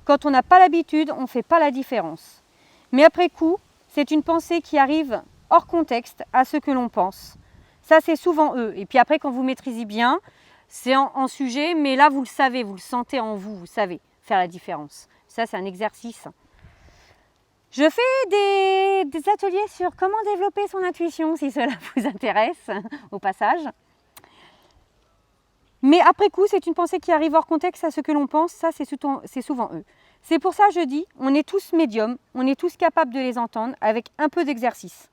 Quand on n'a pas l'habitude, on ne fait pas la différence. Mais après coup, c'est une pensée qui arrive hors contexte à ce que l'on pense. Ça, c'est souvent eux. Et puis après, quand vous maîtrisez bien, c'est en sujet, mais là, vous le savez, vous le sentez en vous, vous savez faire la différence. Ça, c'est un exercice. Je fais des ateliers sur comment développer son intuition, si cela vous intéresse, au passage. Mais après coup, c'est une pensée qui arrive hors contexte à ce que l'on pense. Ça, c'est souvent eux. C'est pour ça que je dis, on est tous médiums, on est tous capables de les entendre avec un peu d'exercice.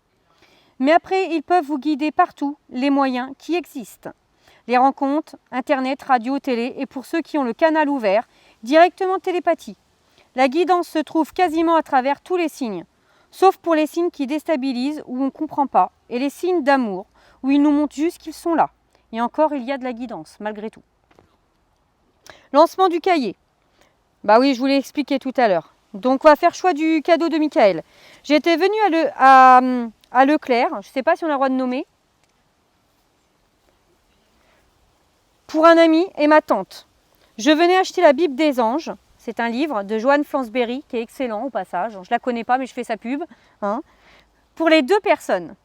Mais après, ils peuvent vous guider partout, les moyens qui existent. Les rencontres, internet, radio, télé, et pour ceux qui ont le canal ouvert, directement télépathie. La guidance se trouve quasiment à travers tous les signes, sauf pour les signes qui déstabilisent, où on ne comprend pas, et les signes d'amour, où ils nous montrent juste qu'ils sont là. Et encore, il y a de la guidance, malgré tout. Lancement du cahier. Bah oui, je vous l'ai expliqué tout à l'heure. Donc, on va faire choix du cadeau de Michael. J'étais venue à Leclerc, je ne sais pas si on a le droit de nommer. Pour un ami et ma tante. Je venais acheter la Bible des anges. C'est un livre de Joanne Flansberry qui est excellent au passage. Je ne la connais pas mais je fais sa pub. Hein. Pour les 2 personnes.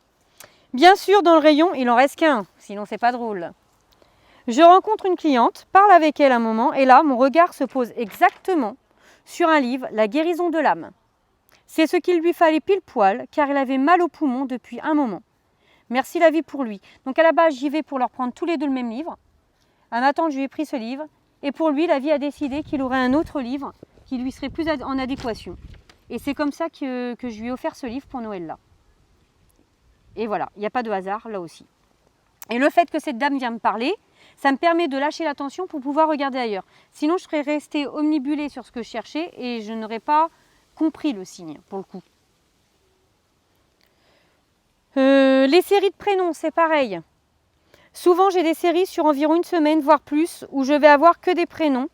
Bien sûr, dans le rayon, il en reste qu'un, sinon c'est pas drôle. Je rencontre une cliente, parle avec elle un moment et là, mon regard se pose exactement sur un livre, La guérison de l'âme. C'est ce qu'il lui fallait pile poil car il avait mal au poumon depuis un moment. Merci la vie pour lui. Donc à la base, j'y vais pour leur prendre tous les 2 le même livre. À ma tante, je lui ai pris ce livre et pour lui, la vie a décidé qu'il aurait un autre livre qui lui serait plus en adéquation. Et c'est comme ça que je lui ai offert ce livre pour Noël là. Et voilà, il n'y a pas de hasard là aussi. Et le fait que cette dame vient me parler, ça me permet de lâcher l'attention pour pouvoir regarder ailleurs. Sinon, je serais restée omnibulée sur ce que je cherchais et je n'aurais pas compris le signe, pour le coup. Les séries de prénoms, c'est pareil. Souvent, j'ai des séries sur environ une semaine, voire plus, où je vais avoir que des prénoms.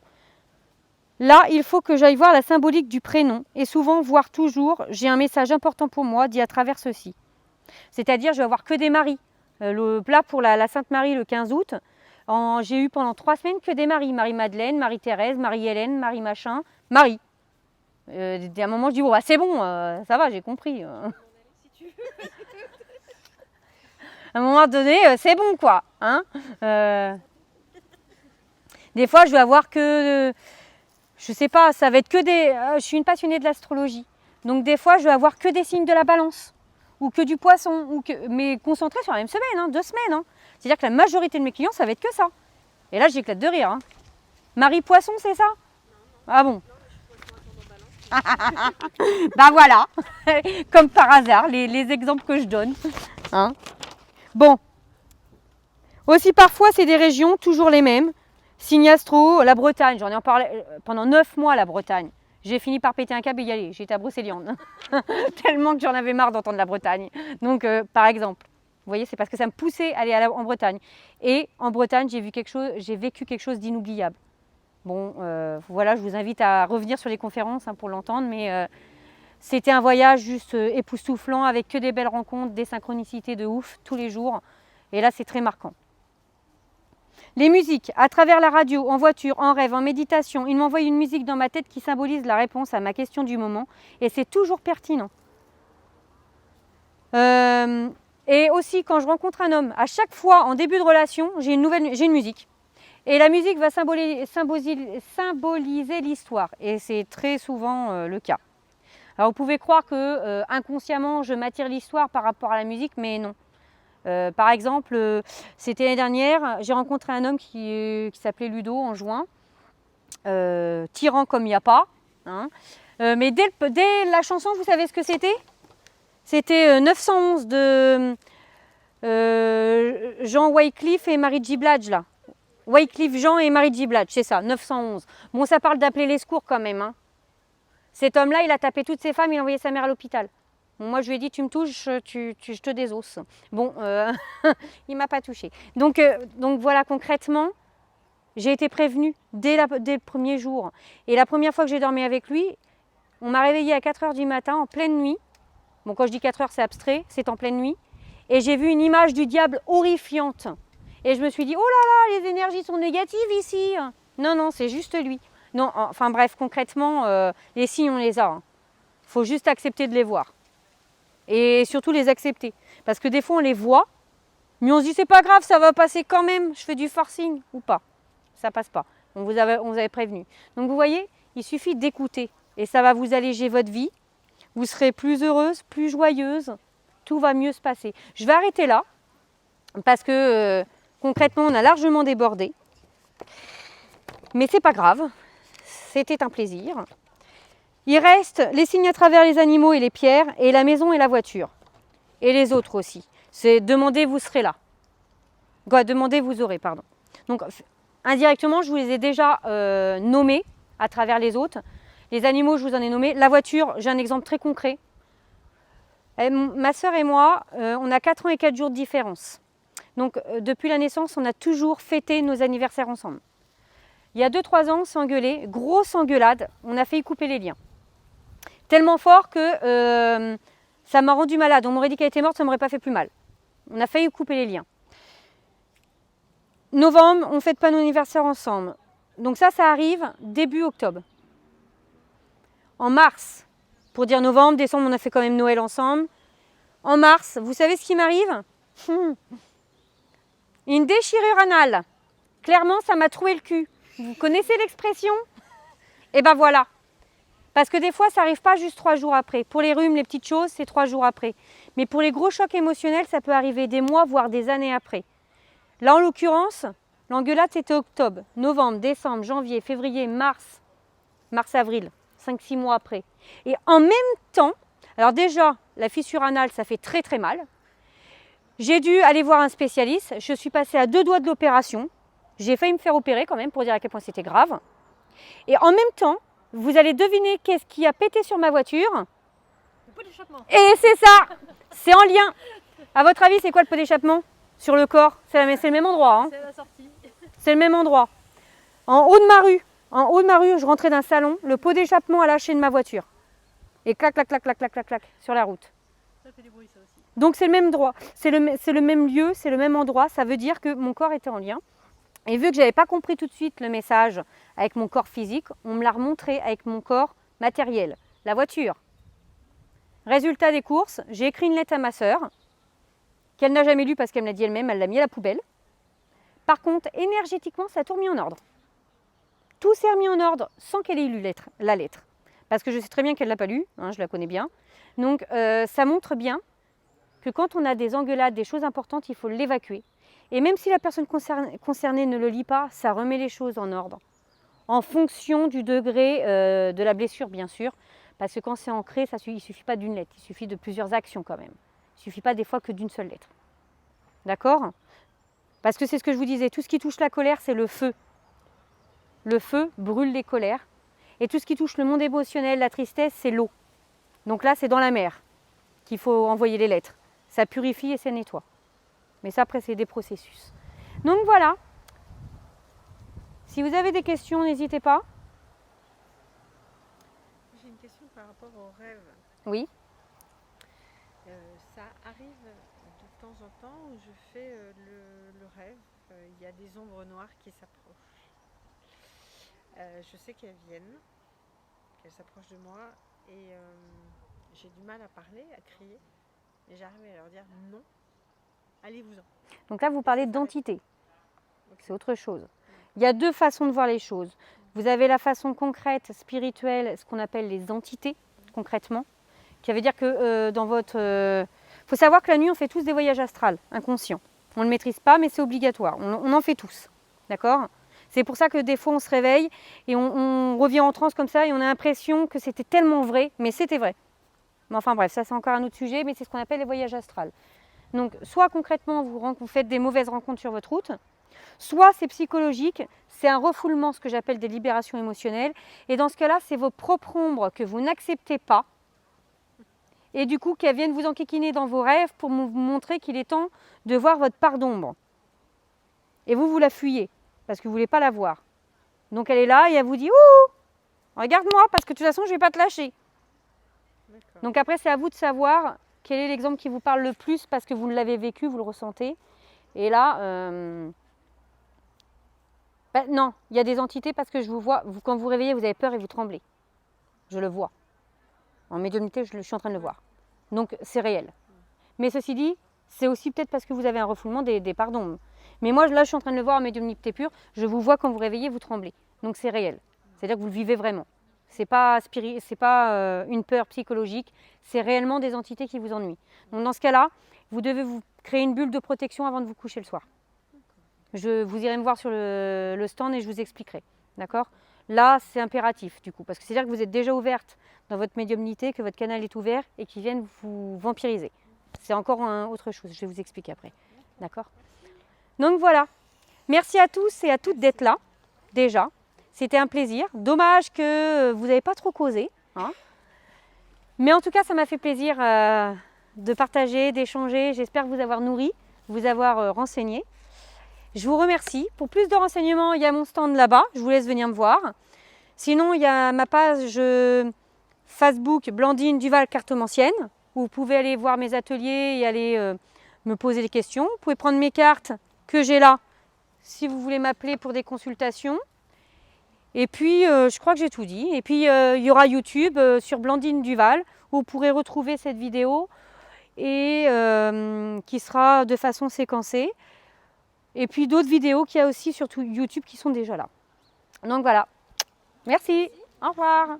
Là, il faut que j'aille voir la symbolique du prénom. Et souvent, voire toujours, j'ai un message important pour moi dit à travers ceci. C'est-à-dire, je vais avoir que des Maries. Le plat pour la Sainte Marie le 15 août, j'ai eu pendant 3 semaines que des Maries. Marie-Madeleine, Marie-Thérèse, Marie-Hélène, Marie-Machin, Marie. À un moment, je dis, bon, bah, c'est bon, ça va, j'ai compris. À un moment donné, c'est bon, quoi. Hein des fois, je vais avoir que, je sais pas, ça va être que des... je suis une passionnée de l'astrologie. Donc des fois, je vais avoir que des signes de la balance. Ou que du poisson, mais concentré sur la même semaine, hein, 2 semaines. Hein. C'est-à-dire que la majorité de mes clients, ça va être que ça. Et là, j'éclate de rire. Hein. Marie Poisson, c'est ça? Ah bon? Bah voilà, comme par hasard, les exemples que je donne. Hein. Bon. Aussi parfois, c'est des régions, toujours les mêmes. Signe astro, la Bretagne, j'en ai en parlé pendant 9 mois, la Bretagne. J'ai fini par péter un câble et y aller. J'étais à Brocéliande. Tellement que j'en avais marre d'entendre la Bretagne. Donc, par exemple, vous voyez, c'est parce que ça me poussait à aller en Bretagne. Et en Bretagne, j'ai vécu quelque chose d'inoubliable. Bon, voilà, je vous invite à revenir sur les conférences hein, pour l'entendre. Mais c'était un voyage juste époustouflant avec que des belles rencontres, des synchronicités de ouf tous les jours. Et là, c'est très marquant. Les musiques, à travers la radio, en voiture, en rêve, en méditation, il m'envoie une musique dans ma tête qui symbolise la réponse à ma question du moment et c'est toujours pertinent. Et aussi quand je rencontre un homme, à chaque fois en début de relation, j'ai une musique. Et la musique va symboliser l'histoire et c'est très souvent le cas. Alors vous pouvez croire que inconsciemment je m'attire l'histoire par rapport à la musique, mais non. Par exemple, c'était l'année dernière, j'ai rencontré un homme qui s'appelait Ludo en juin, tyran comme il n'y a pas. Hein. Mais dès la chanson, vous savez ce que c'était? C'était 911 de Jean Wycliffe et Mary J. Blige là. Wycliffe Jean et Mary J. Blige, c'est ça, 911. Bon, ça parle d'appeler les secours quand même. Hein. Cet homme-là, il a tapé toutes ses femmes, il a envoyé sa mère à l'hôpital. Bon, moi, je lui ai dit, tu me touches, je te désosse. Bon, il ne m'a pas touché. Donc voilà, concrètement, j'ai été prévenue dès le premier jour. Et la première fois que j'ai dormi avec lui, on m'a réveillée à 4 h du matin, en pleine nuit. Bon, quand je dis 4 h, c'est abstrait, c'est en pleine nuit. Et j'ai vu une image du diable horrifiante. Et je me suis dit, oh là là, les énergies sont négatives ici. Non, non, c'est juste lui. Non, enfin bref, concrètement, les signes, on les a. Il faut juste accepter de les voir. Et surtout les accepter. Parce que des fois, on les voit, mais on se dit, c'est pas grave, ça va passer quand même. Je fais du forcing ou pas. Ça passe pas. On vous avait prévenu. Donc vous voyez, il suffit d'écouter. Et ça va vous alléger votre vie. Vous serez plus heureuse, plus joyeuse. Tout va mieux se passer. Je vais arrêter là. Parce que concrètement, on a largement débordé. Mais c'est pas grave. C'était un plaisir. Il reste les signes à travers les animaux et les pierres, et la maison et la voiture. Et les autres aussi. C'est demander, vous serez là. Quoi, demander, vous aurez, pardon. Donc, indirectement, je vous les ai déjà nommés à travers les autres. Les animaux, je vous en ai nommé. La voiture, j'ai un exemple très concret. Ma sœur et moi, on a 4 ans et 4 jours de différence. Donc, depuis la naissance, on a toujours fêté nos anniversaires ensemble. Il y a 2-3 ans, on s'est engueulé, grosse engueulade, on a failli couper les liens. Tellement fort que ça m'a rendu malade. On m'aurait dit qu'elle était morte, ça ne m'aurait pas fait plus mal. On a failli couper les liens. novembre, on ne fête pas nos anniversaires ensemble. Donc ça arrive début octobre. En mars, pour dire novembre, décembre, on a fait quand même Noël ensemble. En mars, vous savez ce qui m'arrive? Une déchirure anale. Clairement, ça m'a troué le cul. Vous connaissez l'expression? Et ben voilà. Parce que des fois, ça n'arrive pas juste 3 jours après. Pour les rhumes, les petites choses, c'est 3 jours après. Mais pour les gros chocs émotionnels, ça peut arriver des mois, voire des années après. Là, en l'occurrence, l'engueulade, c'était octobre, novembre, décembre, janvier, février, mars, avril, 5-6 mois après. Et en même temps, alors déjà, la fissure anale, ça fait très très mal. J'ai dû aller voir un spécialiste. Je suis passée à 2 doigts de l'opération. J'ai failli me faire opérer quand même pour dire à quel point c'était grave. Et en même temps, vous allez deviner qu'est-ce qui a pété sur ma voiture. Le pot d'échappement. Et c'est ça, c'est en lien. À votre avis, c'est quoi le pot d'échappement sur le corps? C'est le même endroit. Hein. C'est la sortie. C'est le même endroit. En haut de ma rue, je rentrais d'un salon, le pot d'échappement a lâché de ma voiture. Et clac, clac, clac, clac, clac, clac, clac, sur la route. Ça fait des bruits, ça aussi. Donc c'est le même endroit, c'est le même lieu, c'est le même endroit. Ça veut dire que mon corps était en lien. Et vu que je n'avais pas compris tout de suite le message avec mon corps physique, on me l'a remontré avec mon corps matériel, la voiture. Résultat des courses, j'ai écrit une lettre à ma sœur, qu'elle n'a jamais lue parce qu'elle me l'a dit elle-même, elle l'a mis à la poubelle. Par contre, énergétiquement, ça a tout remis en ordre. Tout s'est remis en ordre sans qu'elle ait lu la lettre. Parce que je sais très bien qu'elle ne l'a pas lue, hein, je la connais bien. Donc ça montre bien que quand on a des engueulades, des choses importantes, il faut l'évacuer. Et même si la personne concernée ne le lit pas, ça remet les choses en ordre. En fonction du degré de la blessure, bien sûr. Parce que quand c'est ancré, il ne suffit pas d'une lettre, il suffit de plusieurs actions quand même. Il ne suffit pas des fois que d'une seule lettre. D'accord? Parce que c'est ce que je vous disais, tout ce qui touche la colère, c'est le feu. Le feu brûle les colères. Et tout ce qui touche le monde émotionnel, la tristesse, c'est l'eau. Donc là, c'est dans la mer qu'il faut envoyer les lettres. Ça purifie et ça nettoie. Mais ça, après, c'est des processus. Donc voilà. Si vous avez des questions, n'hésitez pas. J'ai une question par rapport au rêve. Oui. Ça arrive de temps en temps où je fais le rêve. Il y a des ombres noires qui s'approchent. Je sais qu'elles viennent, qu'elles s'approchent de moi et j'ai du mal à parler, à crier. Mais j'arrive à leur dire non. Allez-vous-en. Donc là, vous parlez d'entité. C'est autre chose. Il y a 2 façons de voir les choses. Vous avez la façon concrète, spirituelle, ce qu'on appelle les entités, concrètement. Qui veut dire que dans votre... faut savoir que la nuit, on fait tous des voyages astrales, inconscients. On ne le maîtrise pas, mais c'est obligatoire. On en fait tous. D'accord? C'est pour ça que des fois, on se réveille et on revient en transe comme ça et on a l'impression que c'était tellement vrai, mais c'était vrai. Mais enfin bref, ça c'est encore un autre sujet, mais c'est ce qu'on appelle les voyages astrales. Donc, soit concrètement, vous faites des mauvaises rencontres sur votre route, soit c'est psychologique, c'est un refoulement, ce que j'appelle des libérations émotionnelles. Et dans ce cas-là, c'est vos propres ombres que vous n'acceptez pas. Et du coup, qu'elles viennent vous enquiquiner dans vos rêves pour vous montrer qu'il est temps de voir votre part d'ombre. Et vous la fuyez, parce que vous ne voulez pas la voir. Donc elle est là et elle vous dit « Ouh, regarde-moi, parce que de toute façon, je ne vais pas te lâcher. » Donc après, c'est à vous de savoir quel est l'exemple qui vous parle le plus parce que vous l'avez vécu, vous le ressentez. Et là, non, il y a des entités parce que je vous vois, quand vous réveillez, vous avez peur et vous tremblez. Je le vois. En médiumnité, je suis en train de le voir. Donc c'est réel. Mais ceci dit, c'est aussi peut-être parce que vous avez un refoulement des parts d'ombre. Mais moi, là, je suis en train de le voir en médiumnité pure. Je vous vois quand vous réveillez, vous tremblez. Donc c'est réel. C'est-à-dire que vous le vivez vraiment. C'est pas une peur psychologique, c'est réellement des entités qui vous ennuient. Donc dans ce cas-là, vous devez vous créer une bulle de protection avant de vous coucher le soir. Vous irez me voir sur le stand et je vous expliquerai. D'accord? Là, c'est impératif du coup, parce que c'est-à-dire que vous êtes déjà ouverte dans votre médiumnité, que votre canal est ouvert et qu'ils viennent vous vampiriser. C'est encore autre chose, je vais vous expliquer après. D'accord? Donc voilà. Merci à tous et à toutes d'être là, déjà. C'était un plaisir. Dommage que vous n'avez pas trop causé. Hein. Mais en tout cas, ça m'a fait plaisir de partager, d'échanger. J'espère vous avoir nourri, vous avoir renseigné. Je vous remercie. Pour plus de renseignements, il y a mon stand là-bas. Je vous laisse venir me voir. Sinon, il y a ma page Facebook Blandine Duval Cartomancienne où vous pouvez aller voir mes ateliers et aller me poser des questions. Vous pouvez prendre mes cartes que j'ai là si vous voulez m'appeler pour des consultations. Et puis, je crois que j'ai tout dit. Et puis, il y aura YouTube sur Blandine Duval, où vous pourrez retrouver cette vidéo et qui sera de façon séquencée. Et puis d'autres vidéos qu'il y a aussi sur YouTube qui sont déjà là. Donc voilà. Merci. Au revoir.